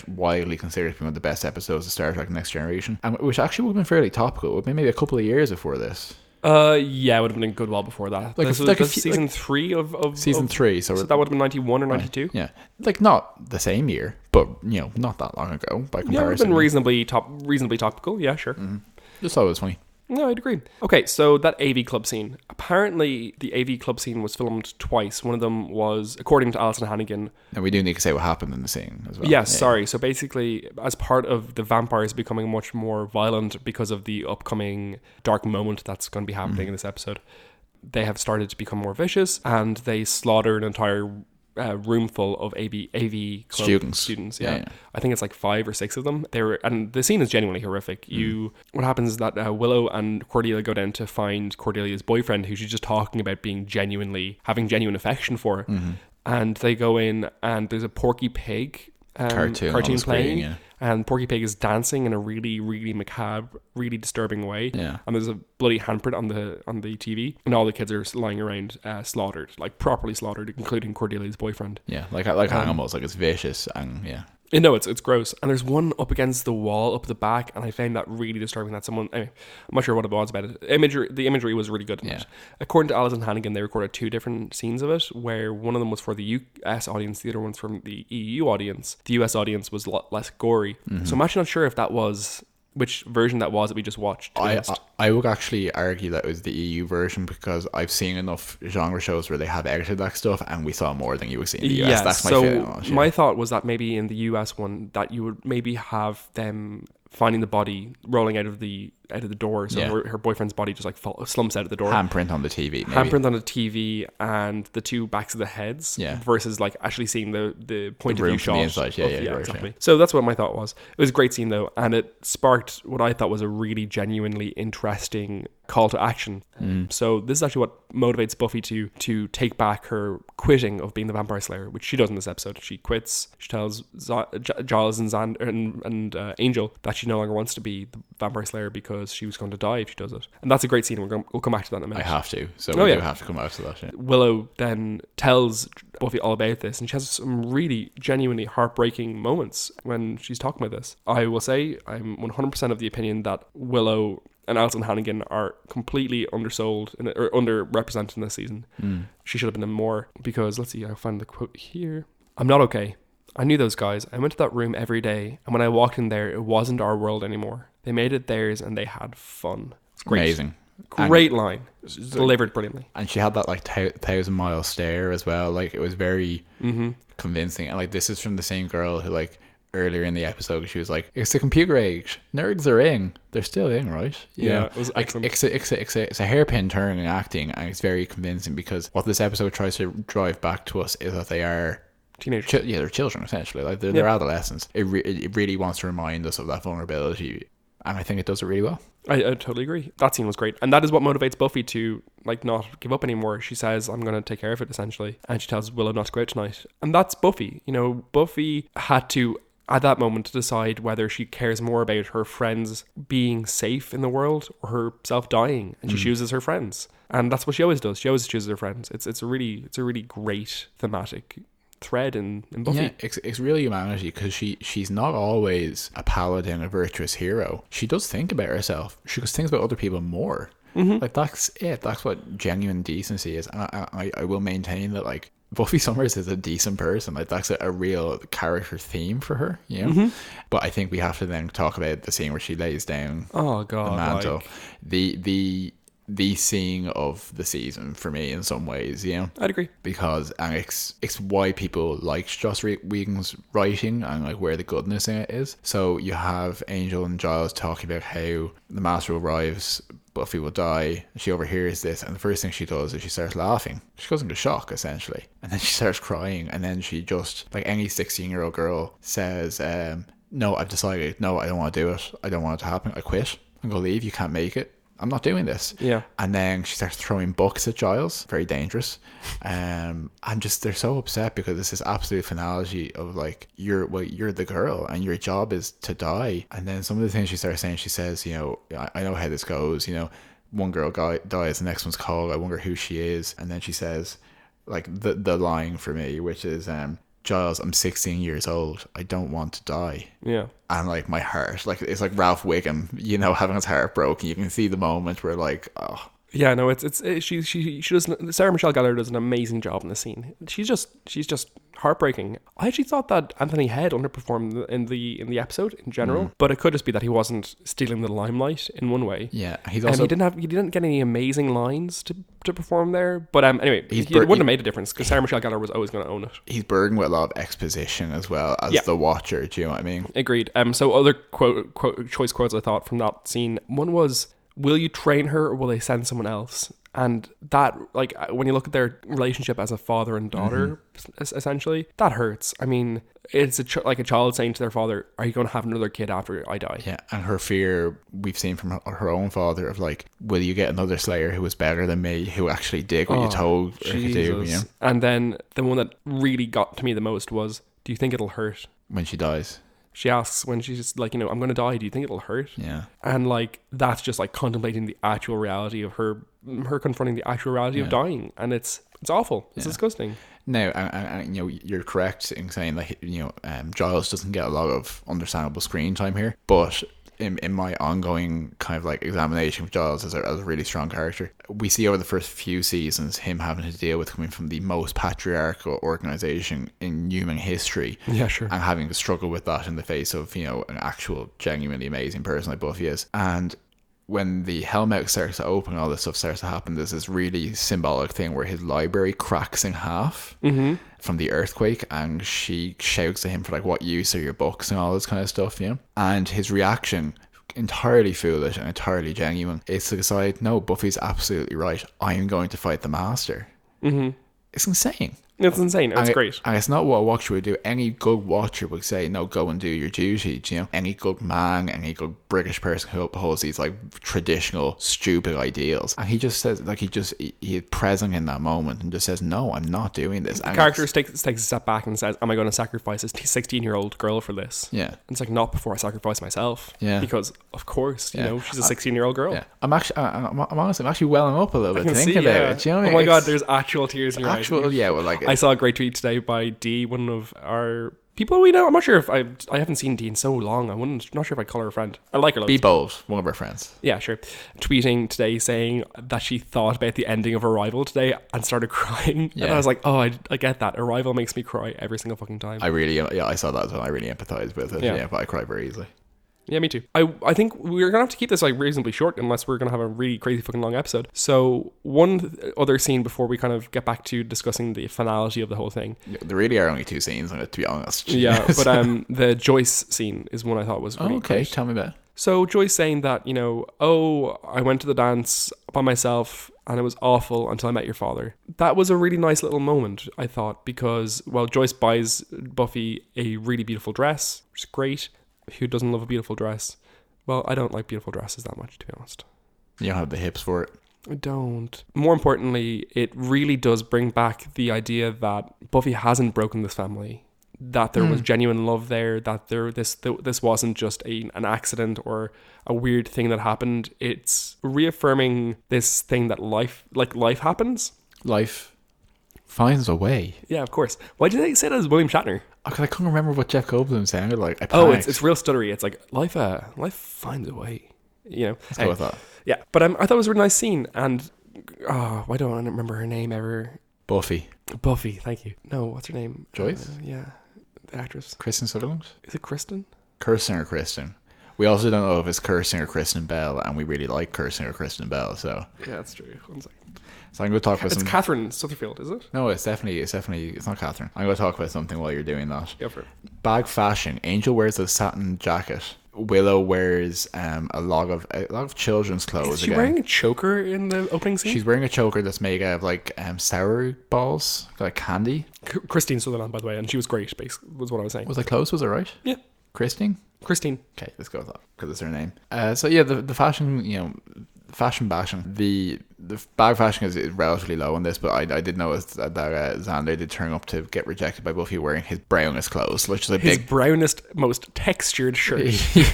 widely considered to be one of the best episodes of Star Trek Next Generation, and which actually would have been fairly topical. It would have been maybe a couple of years before this. Yeah, it would have been a good while before that. Like, this was season 3 of season 3, so that would have been 91 or 92. Yeah, like not the same year, but not that long ago by comparison. Yeah, it would have been reasonably topical. Yeah, sure. Just thought it was funny. No, I'd agree. Okay, so that AV Club scene. Apparently, the AV Club scene was filmed twice. One of them was, according to Alison Hannigan... And we do need to say what happened in the scene as well. Yes, sorry. So basically, as part of the vampires becoming much more violent because of the upcoming dark moment that's going to be happening in this episode, they have started to become more vicious, and they slaughter an entire... room full of AV Club students. Yeah. I think it's like 5 or 6 of them. And the scene is genuinely horrific. What happens is that Willow and Cordelia go down to find Cordelia's boyfriend, who she's just talking about having genuine affection for. And they go in, and there's a Porky Pig cartoon playing. Screen, and Porky Pig is dancing in a really, really macabre, really disturbing way. Yeah. And there's a bloody handprint on the TV, and all the kids are lying around, slaughtered, like properly slaughtered, including Cordelia's boyfriend. Yeah, like animals, like it's vicious, and yeah. No, it's gross. And there's one up against the wall up the back, and I found that really disturbing. That someone, I'm not sure what it was about it. The imagery was really good in it. According to Alison Hannigan, they recorded 2 different scenes of it, where one of them was for the US audience, the other one's from the EU audience. The US audience was a lot less gory. So I'm actually not sure if that was... which version that was that we just watched. I would actually argue that it was the EU version, because I've seen enough genre shows where they have edited that stuff, and we saw more than you would see in the US. That's my feeling. My thought was that maybe in the US one, that you would maybe have them finding the body rolling out of the door, so her boyfriend's body just like slumps out of the door. Handprint on the TV, maybe. Handprint on the TV, and the 2 backs of the heads, versus like actually seeing the point of view shot. Inside. Exactly. So that's what my thought was. It was a great scene though, and it sparked what I thought was a really genuinely interesting call to action. So this is actually what motivates Buffy to take back her quitting of being the Vampire Slayer, which she does in this episode. She quits. She tells Giles and Angel that she no longer wants to be the Vampire Slayer because she was going to die if she does it. And that's a great scene. We'll come back to that in a minute. I have to. So we do have to come out to that. Yeah. Willow then tells Buffy all about this, and she has some really genuinely heartbreaking moments when she's talking about this. I will say I'm 100% of the opinion that Willow and Alison Hannigan are completely undersold or underrepresented in this season. She should have been in more, because let's see, I'll find the quote here. "I'm not okay. I knew those guys. I went to that room every day, and when I walked in there, it wasn't our world anymore. They made it theirs, and they had fun." It's great. Amazing. Great line. Delivered brilliantly. And she had that like 1,000-mile stare as well. Like, it was very convincing. And like, this is from the same girl who, like, earlier in the episode, she was like, "It's the computer age. Nerds are in. They're still in, right?" Yeah, it was excellent. It's a hairpin turn in acting, and it's very convincing, because what this episode tries to drive back to us is that they are teenagers. They're children, essentially. Like, they're adolescents. It really wants to remind us of that vulnerability, and I think it does it really well. I totally agree. That scene was great, and that is what motivates Buffy to like not give up anymore. She says, "I'm going to take care of it," essentially, and she tells Willow not to go out tonight. And that's Buffy. Buffy had to, at that moment, to decide whether she cares more about her friends being safe in the world or herself dying, and she chooses her friends. And that's what she always does. She always chooses her friends. It's a really great thematic thread in Buffy. Yeah, it's really humanity, because she's not always a paladin, a virtuous hero. She does think about herself. She just thinks about other people more. Like, that's it. That's what genuine decency is. And I will maintain that, like, Buffy Summers is a decent person. Like, that's a real character theme for her, But I think we have to then talk about the scene where she lays down the mantle. Like... the scene of the season for me in some ways, you know. I'd agree. Because and it's why people like Joss Whedon's writing and like where the goodness in it is. So you have Angel and Giles talking about how the Master arrives, Buffy will die. She overhears this, and the first thing she does is she starts laughing. She goes into shock, essentially. And then she starts crying, and then she just, like any 16-year-old girl, says, no, I've decided, no, I don't want to do it. I don't want it to happen. I quit. I'm going to leave. You can't make it. I'm not doing this. Yeah. And then she starts throwing books at Giles. Very dangerous. And just, they're so upset because it's this absolute finality of like, you're the girl and your job is to die. And then some of the things she starts saying, she says, you know, I know how this goes. You know, one girl dies, the next one's called. I wonder who she is. And then she says, like, the line for me, which is, Giles, I'm 16 years old. I don't want to die. Yeah. And like my heart, like it's like Ralph Wiggum, you know, having his heart broken. You can see the moment where like, oh. Yeah, no, she does. Sarah Michelle Gellar does an amazing job in the scene. She's just heartbreaking. I actually thought that Anthony Head underperformed in the episode in general, but it could just be that he wasn't stealing the limelight in one way. Yeah, he's also he didn't get any amazing lines to perform there. But anyway, it wouldn't have made a difference because Sarah Michelle Gellar was always going to own it. He's burdened with a lot of exposition as well as the Watcher. Do you know what I mean? Agreed. So other choice quotes I thought from that scene. One was, will you train her or will they send someone else? And that, like, when you look at their relationship as a father and daughter, essentially, that hurts. I mean, it's like a child saying to their father, are you going to have another kid after I die? Yeah, and her fear, we've seen from her own father, of like, will you get another Slayer who was better than me, who actually did what you told her to do? You know? And then the one that really got to me the most was, do you think it'll hurt? When she dies. She asks when she's like, you know, I'm going to die. Do you think it'll hurt? Yeah. And like, that's just like contemplating the actual reality of her confronting the actual reality of dying. And it's awful. It's disgusting. Now, and you know, you're correct in saying that, you know, Giles doesn't get a lot of understandable screen time here, but in my ongoing kind of like examination of Giles as a really strong character, we see over the first few seasons him having to deal with coming from the most patriarchal organization in human history. Yeah, sure. And having to struggle with that in the face of, you know, an actual genuinely amazing person like Buffy is. And when the Hellmouth starts to open, all this stuff starts to happen, there's this really symbolic thing where his library cracks in half from the earthquake, and she shouts at him for like, what use are your books and all this kind of stuff, you know? And his reaction, entirely foolish and entirely genuine, is to decide, no, Buffy's absolutely right. I am going to fight the Master. It's insane. It's insane. It's great. And it's not what a watcher would do. Any good watcher would say, no, go and do your duty. You know, any good man, any good British person who upholds these like traditional stupid ideals. And he just says, like, he's present in that moment and just says, no, I'm not doing this. The character takes a step back and says, am I going to sacrifice this 16-year-old girl for this? Yeah. And it's like, not before I sacrifice myself. Yeah. Because of course, you know, she's a 16-year-old girl. Yeah. I'm honestly, I'm actually welling up a little bit thinking about it. Do you know what I mean? Oh my God, there's actual tears in your eyes. Yeah, well, like, I saw a great tweet today by Dee, one of our people we know. I'm not sure if I haven't seen Dee in so long. Not sure if I'd call her a friend. I like her. Be bold, one of our friends. Yeah, sure. Tweeting today saying that she thought about the ending of Arrival today and started crying. Yeah. And I was like, oh, I get that. Arrival makes me cry every single fucking time. I saw that as well. I really empathize with it. Yeah, but I cry very easily. Yeah, me too. I think we're going to have to keep this like reasonably short unless we're going to have a really crazy fucking long episode. So one other scene before we kind of get back to discussing the finality of the whole thing. Yeah, there really are only two scenes in it, to be honest. Yeah, but the Joyce scene is one I thought was really okay, great. Tell me about it. So Joyce saying that, you know, oh, I went to the dance by myself and it was awful until I met your father. That was a really nice little moment, I thought, because, well, Joyce buys Buffy a really beautiful dress, which is great. Who doesn't love a beautiful dress? Well, I don't like beautiful dresses that much, to be honest. You don't have the hips for it. I don't. More importantly, it really does bring back the idea that Buffy hasn't broken this family. That there was genuine love there. That this wasn't just an accident or a weird thing that happened. It's reaffirming this thing that life happens. Life finds a way. Yeah, of course. Why did they say that as William Shatner? Because I couldn't remember what Jeff Goldblum sounded like. It's real stuttery. It's like life finds a way. You know. Let's go with that. Yeah, but I thought it was a really nice scene, and why don't I remember her name ever? Buffy, thank you. No, what's her name? Joyce. Yeah, the actress. Kristen Sutherland. Is it Kristen? Kirsten or Kristen? We also don't know if it's Kirsten or Kristen Bell, and we really like Kirsten or Kristen Bell. So Yeah, that's true. One second. I'm going to talk about It's Catherine Sutherfield, is it? No, it's not Catherine. I'm going to talk about something while you're doing that. Go for it. Bag fashion. Angel wears a satin jacket. Willow wears a lot of children's clothes. Is she wearing a choker in the opening scene? She's wearing a choker that's made out of like sour balls, like candy. Christine Sutherland, by the way, and she was great. Was what I was saying. Was I close? Was I right? Yeah, Christine. Okay, let's go with that because it's her name. So yeah, the fashion, fashion bashing. The bag fashion is relatively low on this, but I did notice that Xander did turn up to get rejected by Buffy wearing his brownest clothes, which is his brownest, most textured shirt.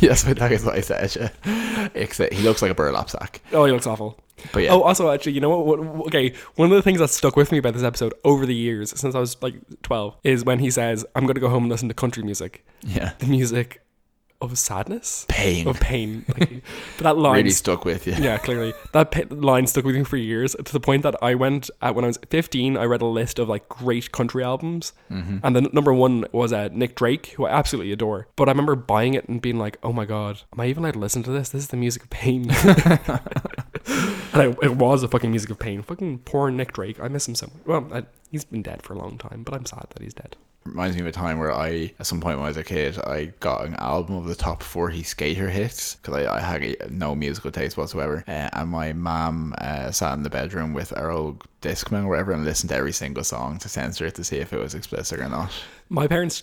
Yes, but that is what I said. Yeah. He looks like a burlap sack. Oh, he looks awful. But yeah. Oh, also, actually, you know what? Okay, one of the things that stuck with me about this episode over the years, since I was like 12, is when he says, "I'm going to go home and listen to country music." Yeah, the music of sadness, pain. Like, but that line really stuck with you. Yeah, clearly that line stuck with me for years, to the point that I went when I was 15. I read a list of like great country albums, and the number one was Nick Drake, who I absolutely adore. But I remember buying it and being like, "Oh my god, am I even allowed to listen to this? This is the music of pain." And it was a fucking music of pain. Fucking poor Nick Drake. I miss him so much. Well, he's been dead for a long time, but I'm sad that he's dead. Reminds me of a time where at some point when I was a kid, I got an album of the top 40 skater hits because I had no musical taste whatsoever. And my mom sat in the bedroom with our old Discman or whatever and listened to every single song to censor it to see if it was explicit or not. My parents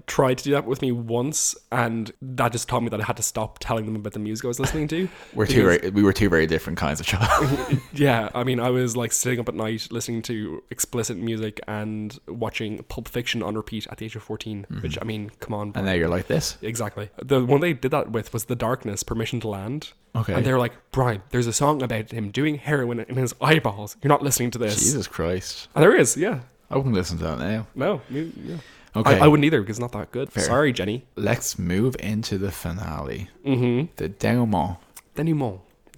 tried to do that with me once, and that just taught me that I had to stop telling them about the music I was listening to. We were two very different kinds of child. Yeah, I mean, I was like sitting up at night listening to explicit music and watching Pulp Fiction on repeat at the age of 14, which, I mean, come on. And now you're like this. Exactly. The one they did that with was The Darkness, Permission to Land. Okay. And they were like, "Brian, there's a song about him doing heroin in his eyeballs. You're not listening to this." Jesus Christ. And there is, yeah. I wouldn't listen to that now. No, yeah. Okay. I wouldn't either because it's not that good. Fair. Sorry, Jenny. Let's move into the finale. Mm-hmm. The denouement.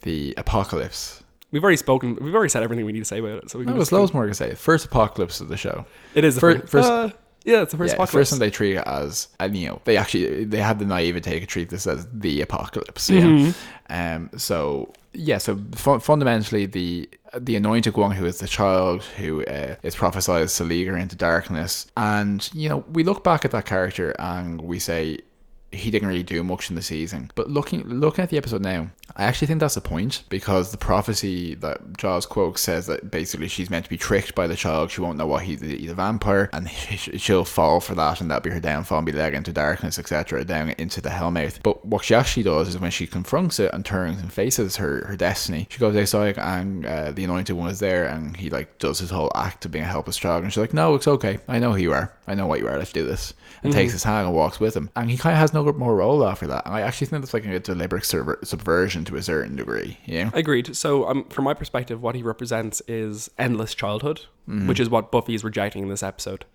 The apocalypse. We've already said everything we need to say about it. So we can there's loads more to say. First apocalypse of the show. It is the first. Yeah, it's the first apocalypse. First time they treat it as, they had the naivete to treat this as the apocalypse. Mm-hmm. Yeah. So fundamentally, the anointed one, who is the child who is prophesied to lead her into darkness, and we look back at that character and we say he didn't really do much in the season. But looking at the episode now, I actually think that's the point, because the prophecy that Giles quotes says that basically she's meant to be tricked by the child. She won't know what he's a vampire, and she'll fall for that, and that'll be her downfall, and be led into darkness, etc., down into the Hellmouth. But what she actually does is when she confronts it and turns and faces her destiny, she goes outside and the anointed one is there, and he does his whole act of being a helpless child, and she's like, "No, it's okay. I know who you are. I know what you are. Let's do this." And takes his hand and walks with him, and he kind of has no more role after that. And I actually think that's like a deliberate subversion to a certain degree. Yeah, agreed. So from my perspective, what he represents is endless childhood, which is what Buffy is rejecting in this episode.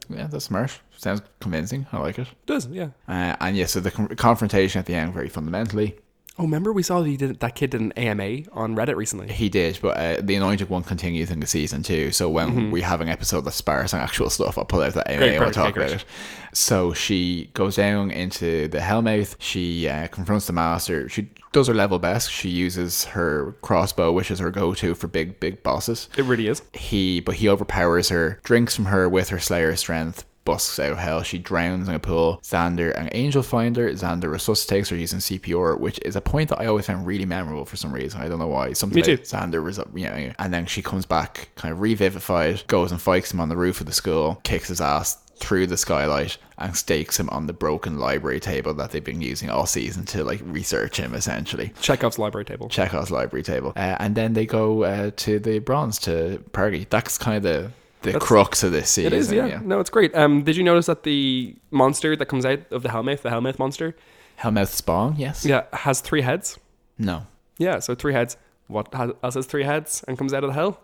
Yeah, that's smart. Sounds convincing. I like it. It does, yeah. And yeah, so the confrontation at the end, very fundamentally. Oh, remember we saw that kid did an AMA on Reddit recently? He did, but the Anointed one continues in the season too. So when we have an episode that's sparse on actual stuff, I'll pull out that AMA and we'll talk about it. So she goes down into the Hellmouth. She confronts the Master. She does her level best. She uses her crossbow, which is her go-to for big bosses. It really is. But he overpowers her, drinks from her with her Slayer strength, busks out of hell. She drowns in a pool. Xander and Angel find her. Xander resuscitates her using CPR, which is a point that I always found really memorable for some reason. I don't know why. Something Me too. Xander was up, and then she comes back, kind of revivified, goes and fights him on the roof of the school, kicks his ass through the skylight, and stakes him on the broken library table that they've been using all season to research him, essentially. Chekhov's library table. And then they go to the bronze to party. That's kind of the crux of this season. It is, yeah. No, it's great. Did you notice that the monster that comes out of the Hellmouth monster, Hellmouth spawn, yes. Yeah, has 3 heads? No. Yeah, so 3 heads. What else has 3 heads and comes out of the hell?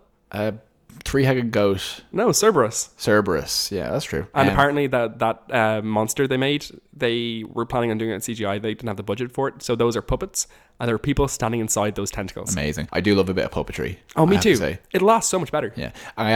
3-headed goat. No, Cerberus. Yeah, that's true. And apparently that monster they made, they were planning on doing it in CGI. They didn't have the budget for it, so those are puppets, and there are people standing inside those tentacles. Amazing. I do love a bit of puppetry. Oh, me too. It lasts so much better. Yeah.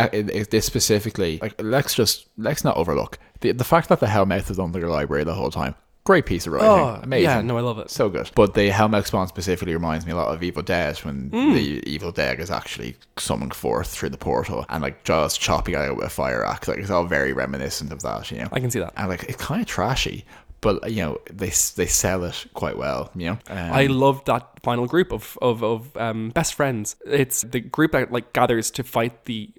This specifically, let's not overlook the fact that the Hellmouth is under the library the whole time. Great piece of writing. Oh, Amazing. yeah, no, I love it. So good. But the Hellmouth spawn specifically reminds me a lot of Evil Dead, when the Evil Dead is actually summoned forth through the portal and like Giles chopping out with a fire axe. Like, it's all very reminiscent of that, you know. I can see that. And like, it's kind of trashy, but you know, they sell it quite well, you know. I love that final group of best friends. It's the group that like gathers to fight the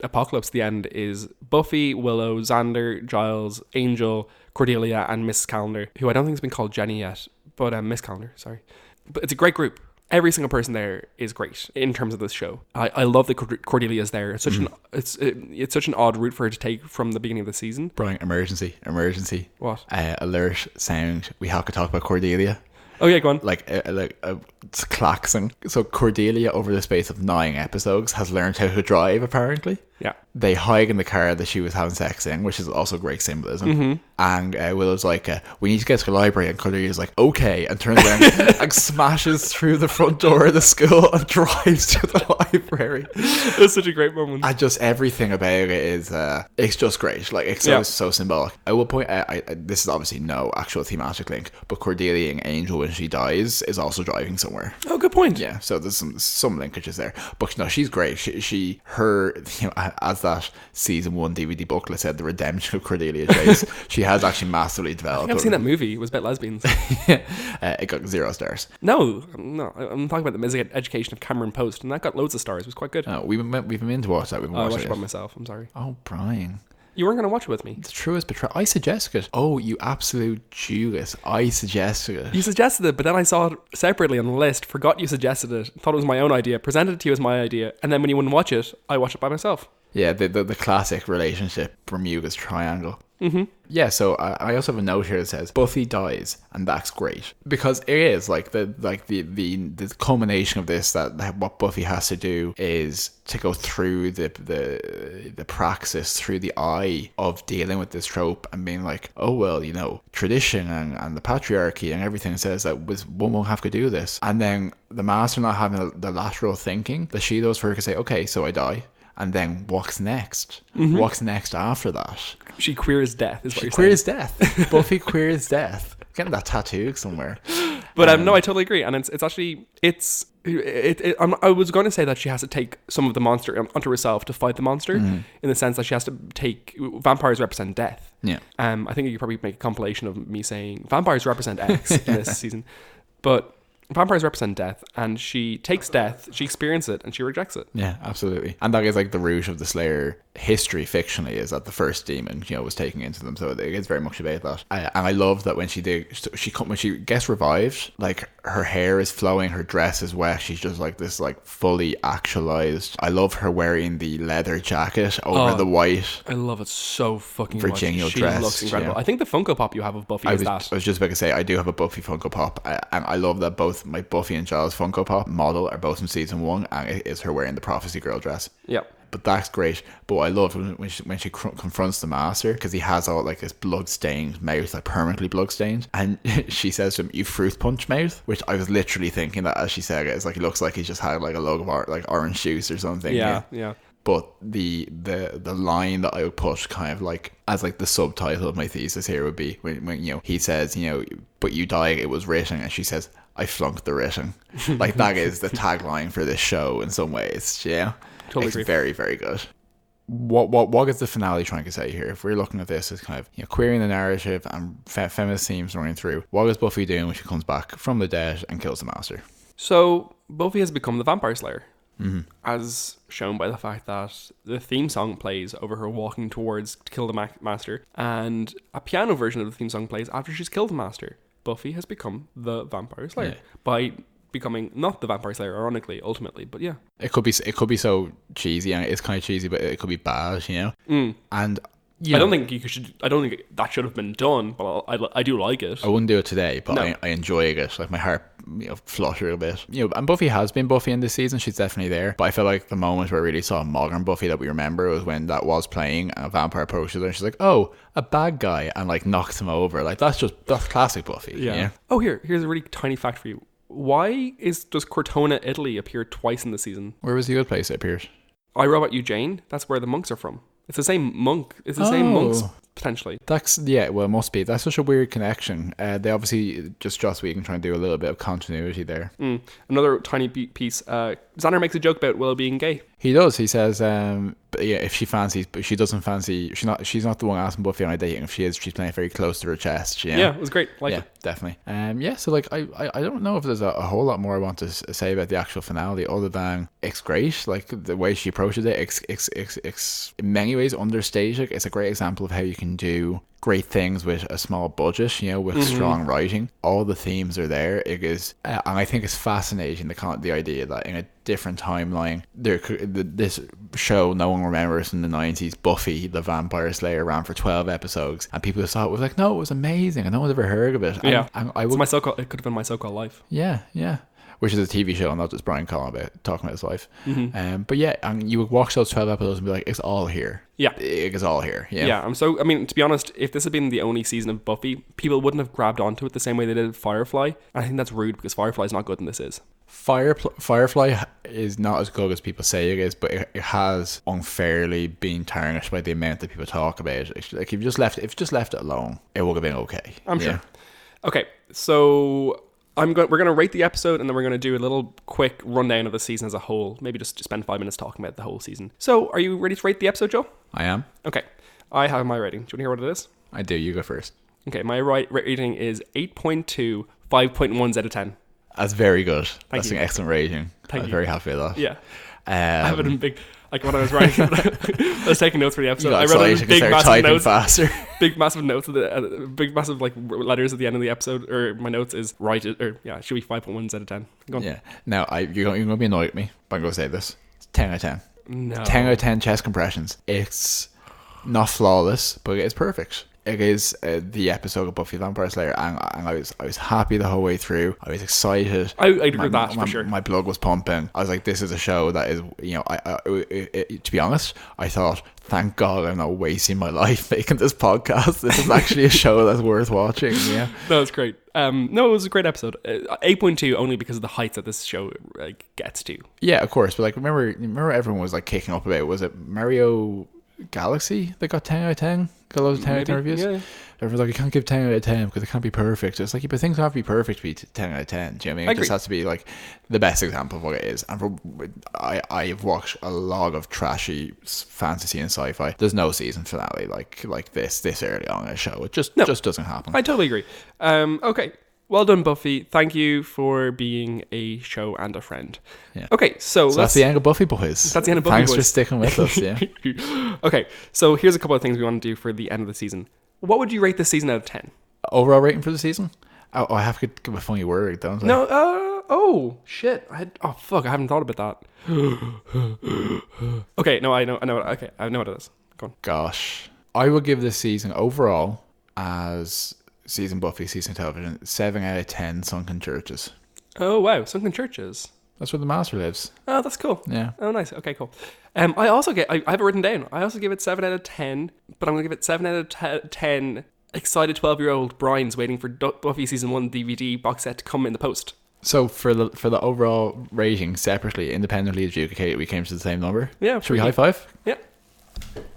apocalypse. The end is Buffy, Willow, Xander, Giles, Angel, Cordelia, and Miss Calendar, who I don't think has been called Jenny yet, but Miss Calendar, sorry. But it's a great group. Every single person there is great in terms of this show. I love that Cordelia is there. It's such it's such an odd route for her to take from the beginning of the season. Brian, emergency. What? Alert, sound. We have to talk about Cordelia. Oh yeah, go on. It's klaxon. So Cordelia, over the space of 9 episodes, has learned how to drive, apparently. Yeah. They hide in the car that she was having sex in, which is also great symbolism. And Willow's like, we need to get to the library. And Cordelia's like, okay. And turns around and smashes through the front door of the school and drives to the library. It was such a great moment. And just everything about it is, it's just great. Like, it's so symbolic. I will point out, this is obviously no actual thematic link, but Cordelia and Angel, when she dies, is also driving somewhere. Oh, good point. Yeah, so there's some linkages there. But no, she's great. Her, you know, as that season 1 DVD booklet said, the redemption of Cordelia Chase, she has actually massively developed. I've seen that movie. It was about lesbians. It got 0 stars. No, I'm talking about the music education of Cameron Post, and that got loads of stars. It was quite good. Oh, we've been in to watch that. I watched it by myself. I'm sorry. Oh, Brian. You weren't going to watch it with me. The truest betrayal. I suggested it. Oh, you absolute Judas. I suggested it. You suggested it, but then I saw it separately on the list, forgot you suggested it, thought it was my own idea, presented it to you as my idea, and then when you wouldn't watch it, I watched it by myself. Yeah, the classic relationship, Bermuda's Triangle. Yeah, so I also have a note here that says Buffy dies, and that's great, because it is like the culmination of this, that what Buffy has to do is to go through the praxis, through the eye of dealing with this trope and being like, oh well, you know, tradition and the patriarchy and everything says that one won't have to do this, and then the Master not having the lateral thinking that she does for her to say, okay, so I die. And then what's next? What's next after that? She queers death, is what you're saying. Queers death. Buffy queers death. Getting that tattooed somewhere. But no, I totally agree. And it's actually, I was going to say that she has to take some of the monster onto herself to fight the monster, in the sense that she has to take, vampires represent death. Yeah. I think you could probably make a compilation of me saying vampires represent X in this season. But vampires represent death, and she takes death, she experiences it, and she rejects it. Yeah, absolutely. And that is like the root of the Slayer history fictionally, is that the first demon, you know, was taken into them. So it is very much about that. And I love that when she gets revived, like her hair is flowing, her dress is wet, she's just like this like fully actualized. I love her wearing the leather jacket over the white. I love it so fucking Virginia much. dress. She looks incredible. Yeah. I think the Funko Pop you have of Buffy is that. I was just about to say, I do have a Buffy Funko Pop, and I love that both my Buffy and Giles Funko Pop model are both from season 1, and it is her wearing the Prophecy Girl dress. Yeah. But that's great. But what I love when she confronts the Master, because he has all like this blood-stained mouth, like permanently blood-stained, and she says to him, "You fruit punch mouth," which I was literally thinking that as she said it. It's like, he looks like he's just had like a load of like orange juice or something. Yeah. But the line that I would put kind of like as like the subtitle of my thesis here would be when you know, he says, you know, "But you died, it was written," and she says, "I flunked the written." Like, that is the tagline for this show in some ways. Yeah. Totally it's agree. Very, very good. What is the finale trying to say here? If we're looking at this as kind of, you know, queering the narrative and feminist themes running through, what is Buffy doing when she comes back from the dead and kills the Master? So Buffy has become the Vampire Slayer, as shown by the fact that the theme song plays over her walking towards to kill the Master, and a piano version of the theme song plays after she's killed the Master. Buffy has become the Vampire Slayer by becoming not the Vampire Slayer, ironically, ultimately, but yeah. It could be so cheesy, and it's kind of cheesy, but it could be bad, you know? And I don't think I don't think that should have been done, but I do like it. I wouldn't do it today, but I enjoy it. Like, my heart, you know, fluttered a bit. You know, and Buffy has been Buffy in this season. She's definitely there. But I feel like the moment where I really saw modern Buffy that we remember was when that was playing, and a vampire approaches her, and she's like, "Oh, a bad guy," and like knocks him over. Like, that's classic Buffy. Yeah. You know? Oh, here's a really tiny fact for you. Why does Cortona, Italy appear twice in the season? Where was the other place it appeared? I Robot You Jane. That's where the monks are from. It's the same monk. It's the same monks potentially. Well, it must be. That's such a weird connection. They obviously just Joss Whedon trying to do a little bit of continuity there. Another tiny piece. Xander makes a joke about Willow being gay. He does. He says, if she fancies, but she doesn't fancy. She's not the one asking Buffy on a date. And if she is, she's playing it very close to her chest. You know? Yeah, it was great. It. Definitely. So like, I don't know if there's a whole lot more I want to say about the actual finale, other than it's great. Like the way she approaches it, it's in many ways understated. It's a great example of how you can do great things with a small budget, with strong writing. All the themes are there. It is, and I think it's fascinating the idea that in a different timeline, this show no one remembers in the 90s, Buffy the Vampire Slayer, ran for 12 episodes, and people just thought it was like, no, it was amazing, and no one's ever heard of it. Yeah, and it could have been My So-Called Life. Yeah. Which is a TV show, not just Brian Collin talking about his life. But yeah, and you would watch those 12 episodes and be like, it's all here. Yeah. It's all here. Yeah. To be honest, if this had been the only season of Buffy, people wouldn't have grabbed onto it the same way they did Firefly. And I think that's rude, because Firefly is not good, and this is. Firefly is not as good as people say it is, but it has unfairly been tarnished by the amount that people talk about it. Like, if you just left it alone, it would have been okay. I'm sure. Okay, so we're going to rate the episode, and then we're going to do a little quick rundown of the season as a whole. Maybe just spend 5 minutes talking about the whole season. So, are you ready to rate the episode, Joe? I am. Okay. I have my rating. Do you want to hear what it is? I do. You go first. Okay, my rating is 8.2, 5.1s out of 10. That's very good. Thank That's you. an excellent rating. I was very happy with that. Yeah. I have it in big... Like, when I was writing, I was taking notes for the episode. I wrote in big, massive notes. Faster. Big, massive notes. Big, massive, like, letters at the end of the episode. Or my notes is right. Or, yeah, it should be 5.1s out of 10. Go on. Yeah. Now, you're going to be annoyed with me, but I'm going to say this. It's 10 out of 10. No. 10 out of 10 chest compressions. It's not flawless, but it's perfect. It is the episode of Buffy the Vampire Slayer, and I was happy the whole way through. I was excited. I agree with that for sure. My blood was pumping. I was like, this is a show that is, to be honest, I thought, thank God I'm not wasting my life making this podcast. This is actually a show that's worth watching. Yeah, no, it's great. No, it was a great episode. 8.2 only because of the heights that this show gets to. Yeah, of course. But like, remember everyone was like kicking up about, was it Mario Galaxy that got 10 out of 10? Got loads of 10 out of 10 reviews. Yeah. Everyone's like, you can't give 10 out of 10 because it can't be perfect. It's like, but things have to be perfect to be 10 out of 10. Do you know what I mean? It just has to be like the best example of what it is. And I've watched a lot of trashy fantasy and sci-fi. There's no season finale like this early on in a show. It just doesn't happen. I totally agree. Okay. Well done, Buffy. Thank you for being a show and a friend. Yeah. Okay, so that's the end of Buffy Boys. That's the end of Buffy Boys. Thanks for sticking with us. Yeah. Okay, so here's a couple of things we want to do for the end of the season. What would you rate this season out of 10? Overall rating for the season? Oh, I have to give a funny word, don't I? No. Oh shit. I haven't thought about that. Okay. No, I know. Okay, I know what it is. Go on. Gosh, I would give this season overall as season Buffy, season television, 7 out of 10 sunken churches. Oh wow, sunken churches. That's where the Master lives. Oh, that's cool. Yeah. Oh, nice. Okay, cool. I also I have it written down. I also give it 7 out of 10, but I'm gonna give it 7 out of 10. Excited 12-year-old Brian's waiting for Buffy season 1 DVD box set to come in the post. So for the overall rating, separately, independently adjudicated, we came to the same number. Yeah. Should we high five? Yeah.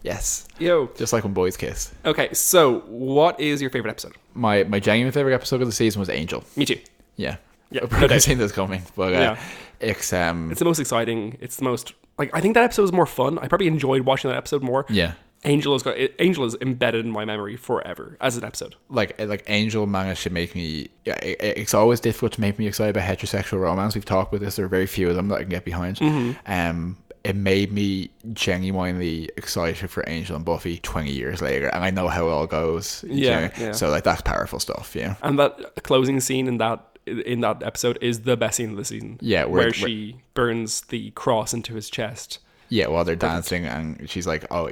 Yes. Yo. Just like when boys kiss. Okay, so what is your favorite episode? My genuine favorite episode of the season was Angel. Me too. Yeah. Yeah. I've seen this coming, but it's the most exciting. It's the most I think that episode was more fun. I probably enjoyed watching that episode more. Yeah. Angel is embedded in my memory forever as an episode. Like Angel managed to make me. Yeah, it's always difficult to make me excited about heterosexual romance. We've talked about this. There are very few of them that I can get behind. Mm-hmm. It made me genuinely excited for Angel and Buffy 20 years later, and I know how it all goes. Yeah. So like that's powerful stuff. Yeah. And that closing scene in that episode is the best scene of the season. Yeah, where she burns the cross into his chest. Yeah, while they're dancing, and she's like, "Oh,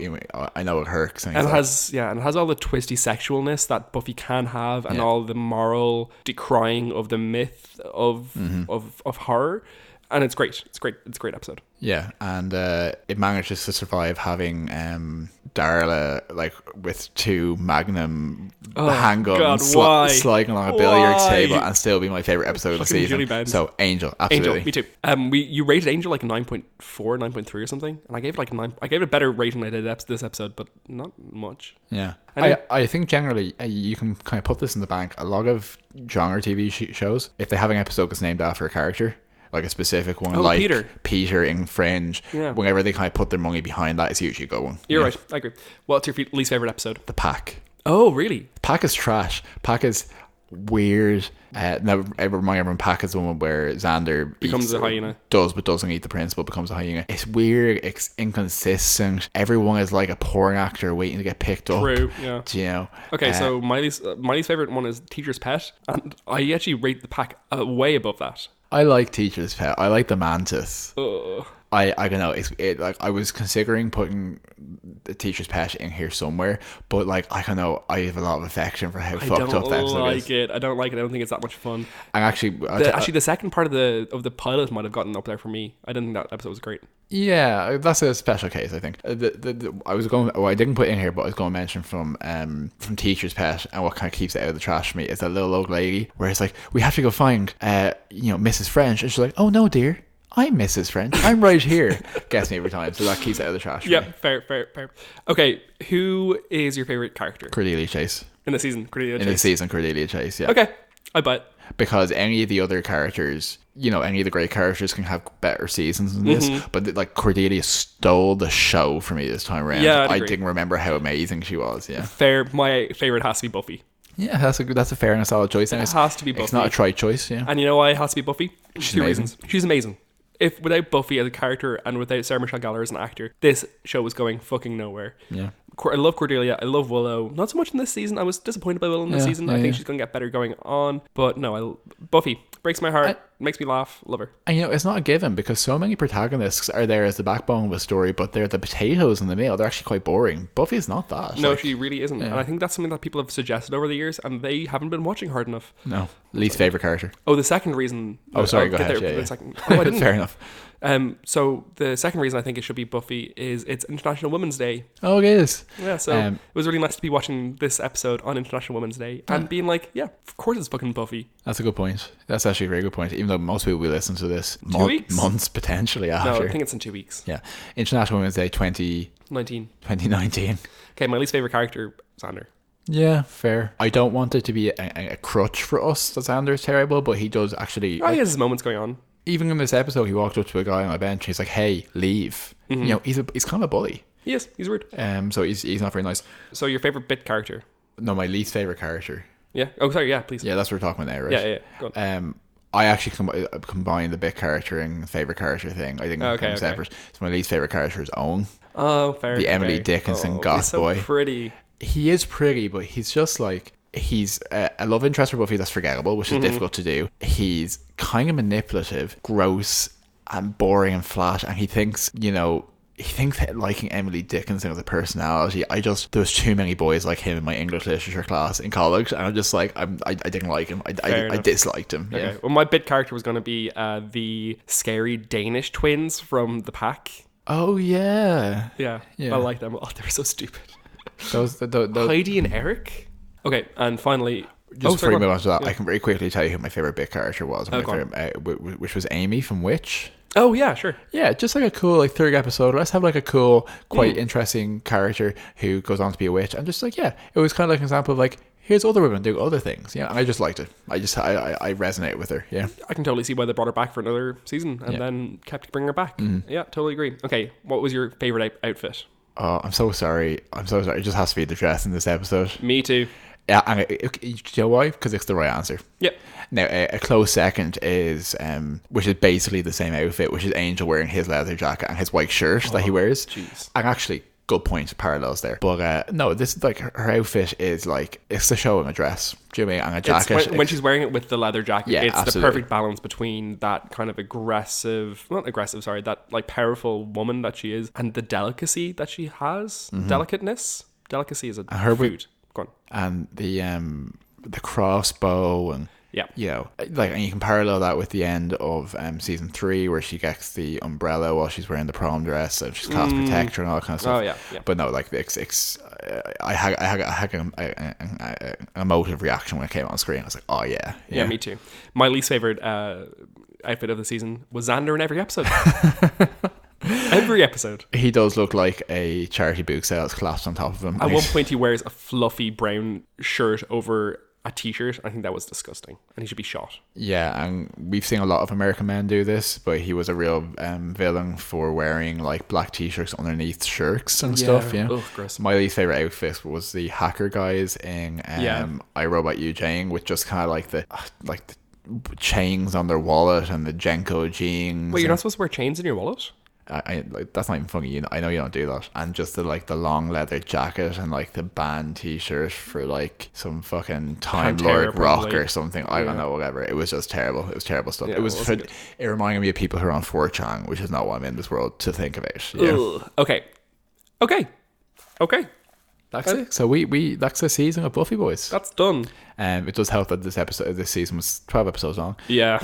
I know it hurts." And it has all the twisty sexualness that Buffy can have, and all the moral decrying of the myth of horror. And it's great. It's great. It's a great episode. Yeah, and it manages to survive having Darla like with 2 Magnum handguns sliding along a billiards table and still be my favorite episode of the season. So Angel, absolutely. Angel, me too. You rated Angel like 9.4, 9.3 or something, and I gave it like 9. I gave it a better rating than I did this episode, but not much. Yeah, I think generally you can kind of put this in the bank. A lot of genre TV shows, if they have an episode that's named after a character, like a specific one, like Peter in Fringe, whenever they kind of put their money behind that, it's usually a good one. You're right, I agree. What's your least favorite episode? The Pack. Oh, really? Pack is trash. Pack is weird. Now, remind everyone, Pack is the one where Xander becomes a hyena. Does, but doesn't eat the principal, becomes a hyena. It's weird, it's inconsistent. Everyone is like a porn actor waiting to get picked up. True, yeah. You know? Okay, so my least favorite one is Teacher's Pet, and I actually rate the Pack way above that. I like Teacher's Pet. I like the Mantis. Ugh. I don't know. Like I was considering putting the Teacher's Pet in here somewhere, but like I don't know. I have a lot of affection for how fucked up that episode is. I don't like it. I don't think it's that much fun. And actually, the second part of the pilot might have gotten up there for me. I didn't think that episode was great. Yeah, that's a special case, I think. I didn't put it in here, but I was going to mention from Teacher's Pet, and what kind of keeps it out of the trash for me is that little old lady where it's like, we have to go find Mrs. French, and she's like, oh no dear, I'm Mrs. French, I'm right here. Gets me every time, so that keeps it out of the trash for me. Fair. Okay, who is your favorite character? Cordelia Chase. In the season, Cordelia Chase, yeah. Okay, I buy it. Because any of the other characters, any of the great characters can have better seasons than this, but like Cordelia stole the show for me this time around. Yeah, I didn't remember how amazing she was. Yeah, fair. My favorite has to be Buffy. Yeah, that's a fair and a solid choice. It has to be Buffy. It's not a trite choice. Yeah, and you know why it has to be Buffy? She's 2 amazing. reasons. She's amazing. If without Buffy as a character and without Sarah Michelle Gellar as an actor, this show was going fucking nowhere. Yeah. I love Cordelia. I love Willow. Not so much in this season. I was disappointed by Willow in this season. I think she's going to get better going on. But no, Buffy breaks my heart. Makes me laugh. Love her. And it's not a given because so many protagonists are there as the backbone of a story, but they're the potatoes in the middle. They're actually quite boring. Buffy's not that. No, she really isn't. Yeah. And I think that's something that people have suggested over the years, and they haven't been watching hard enough. No. Least favorite character. Oh, the second reason. Oh, sorry. Go ahead. I didn't. Fair enough. So the second reason I think it should be Buffy is it's International Women's Day. Oh, it is. Yeah, so it was really nice to be watching this episode on International Women's Day and being like, yeah, of course it's fucking Buffy. That's a good point. That's actually a very good point. Even though most people will listen to this 2 weeks? Months potentially after. No, I think it's in 2 weeks. Yeah. International Women's Day 2019. Okay, my least favorite character, Xander. Yeah, fair. I don't want it to be a crutch for us that Xander is terrible, but he does actually... he has his moments going on. Even in this episode, he walked up to a guy on a bench and he's like, hey, leave. Mm-hmm. He's kind of a bully. He is. He's rude. So he's not very nice. So your favorite bit character? No, my least favorite character. Yeah. Oh, sorry. Yeah, please. Yeah, that's what we're talking about now, right? Yeah. Go on. I actually combine the bit character and favorite character thing. I think it's separate. So my least favorite character is Owen. Oh, fair. The Emily Dickinson goth boy. He's so pretty. He is pretty, but he's just like... He's a love interest for Buffy that's forgettable, which is difficult to do. He's kind of manipulative, gross, and boring and flat, and he thinks that liking Emily Dickinson as a personality. There's too many boys like him in my English literature class in college, and I'm just like, I didn't like him. I disliked him. Okay. Yeah. Well, my bit character was going to be the scary Danish twins from The Pack. Oh yeah. I like them. Oh, they were so stupid. Those Heidi and Eric. Okay, and finally, just before we move on to that, I can very quickly tell you who my favorite bit character was, which was Amy from Witch. Oh yeah, sure. Yeah, just like a cool third episode. Let's have like a cool, quite interesting character who goes on to be a witch, and just like it was kind of like an example of like, here's other women do other things. Yeah, and I just liked it. I resonate with her. Yeah, I can totally see why they brought her back for another season and then kept bringing her back. Yeah, totally agree. Okay, what was your favorite outfit? Oh, I'm so sorry. It just has to be the dress in this episode. Me too. Yeah, and you know why? Because it's the right answer. Yep. Now, a close second is, which is basically the same outfit, which is Angel wearing his leather jacket and his white shirt that he wears. Jeez. And actually, good point, parallels there. But no, this is like her outfit is like, it's the show in a dress. Do you know what I mean? And a jacket. When she's wearing it with the leather jacket, it's absolutely. The perfect balance between that kind of that like powerful woman that she is and the delicacy that she has. Delicateness. Delicacy is a food. Go on. And the crossbow and Yeah. You know, like, and you can parallel that with the end of season 3, where she gets the umbrella while she's wearing the prom dress, and she's cast protector and all that kind of stuff. Oh yeah. But no, like I had an emotive reaction when it came on screen. I was like, oh yeah. Yeah, me too. My least favorite outfit of the season was Xander in every episode. Every episode. He does look like a charity book sales collapsed on top of him. At one point, he wears a fluffy brown shirt over a t-shirt. I think that was disgusting, and he should be shot. Yeah, and we've seen a lot of American men do this, but he was a real villain for wearing like black t-shirts underneath shirts and stuff. Yeah. Ugh, gross. My least favorite outfit was the hacker guys in I, Robot You, Jane, with just kind of like the chains on their wallet and the Jenko jeans. Wait, you're not supposed to wear chains in your wallet? I like, that's not even funny. I know you don't do that. And just the long leather jacket and like the band t-shirt for like some fucking Time Lord rock or something. I don't know, whatever. It was just terrible. It was terrible stuff. Yeah, it reminded me of people who are on 4chan, which is not what I'm in this world to think about. Yeah. Okay. That's it. So we that's the season of Buffy Boys. That's done. It does help that this season was 12 episodes long. Yeah.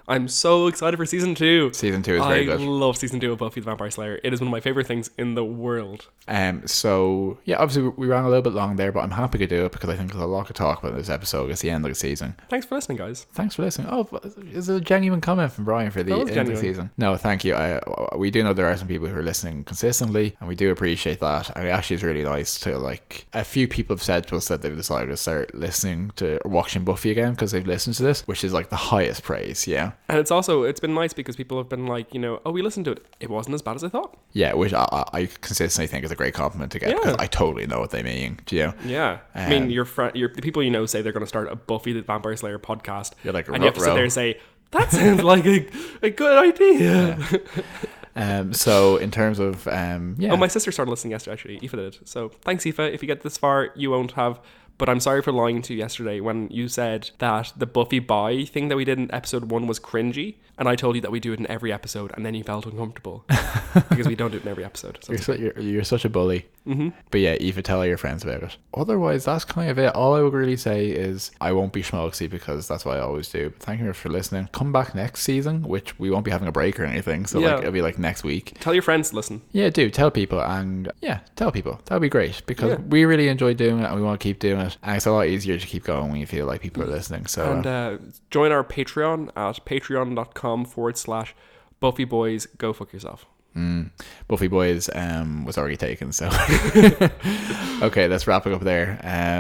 I'm so excited for season 2. Season 2 is very good. I love season 2 of Buffy the Vampire Slayer. It is one of my favorite things in the world. So yeah, obviously we ran a little bit long there, but I'm happy to do it because I think there's a lot to talk about in this episode. It's the end of the season. Thanks for listening, guys. Thanks for listening. Oh, is it a genuine comment from Brian for the end of the season? No, thank you. We do know there are some people who are listening consistently, and we do appreciate that. And it actually is really nice to, like, a few people have said to us that they've decided to start listening to or watching Buffy again because they've listened to this, which is like the highest praise. Yeah. And it's been nice because people have been like, oh, we listened to it. It wasn't as bad as I thought. Yeah, which I consistently think is a great compliment to get because I totally know what they mean. You know? Yeah. I mean, the people say they're going to start a Buffy the Vampire Slayer podcast. You're like, and you have to sit there and say, that sounds like a good idea. So in terms of Oh, my sister started listening yesterday, actually. Aoife did. So thanks, Aoife. If you get this far, you won't have. But I'm sorry for lying to you yesterday when you said that the Buffy bye thing that we did in episode 1 was cringy, and I told you that we do it in every episode, and then you felt uncomfortable because we don't do it in every episode. So you're such a bully. Mm-hmm. But yeah, Eva, tell all your friends about it. Otherwise, that's kind of it. All I would really say is I won't be schmaltzy because that's what I always do. But thank you for listening. Come back next season, which we won't be having a break or anything. So like it'll be like next week. Tell your friends to listen. Yeah, do tell people, and tell people. That'd be great because we really enjoy doing it and we want to keep doing it. And it's a lot easier to keep going when you feel like people are listening. So and join our Patreon at patreon.com/Buffy Boys. Go fuck yourself. Buffy Boys was already taken, so okay, let's wrap it up there.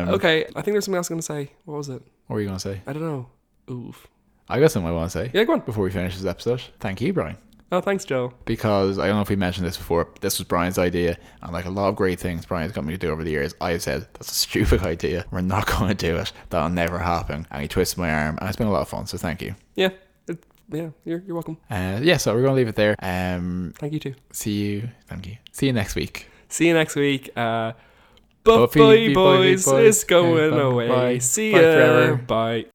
Okay, I think there's something else I'm going to say. What was it? What were you going to say? I don't know. Oof. I got something I want to say. Yeah, go on. Before we finish this episode. Thank you, Brian. Oh, thanks, Joe. Because I don't know if we mentioned this before, this was Brian's idea, and like a lot of great things Brian's got me to do over the years, I said, that's a stupid idea. We're not going to do it. That'll never happen. And he twisted my arm, and it's been a lot of fun, so thank you. Yeah. You're welcome. So we're going to leave it there. Thank you too. Thank you. See you next week. Buffy Boys is going away. Bye. See Bye ya. forever. Bye.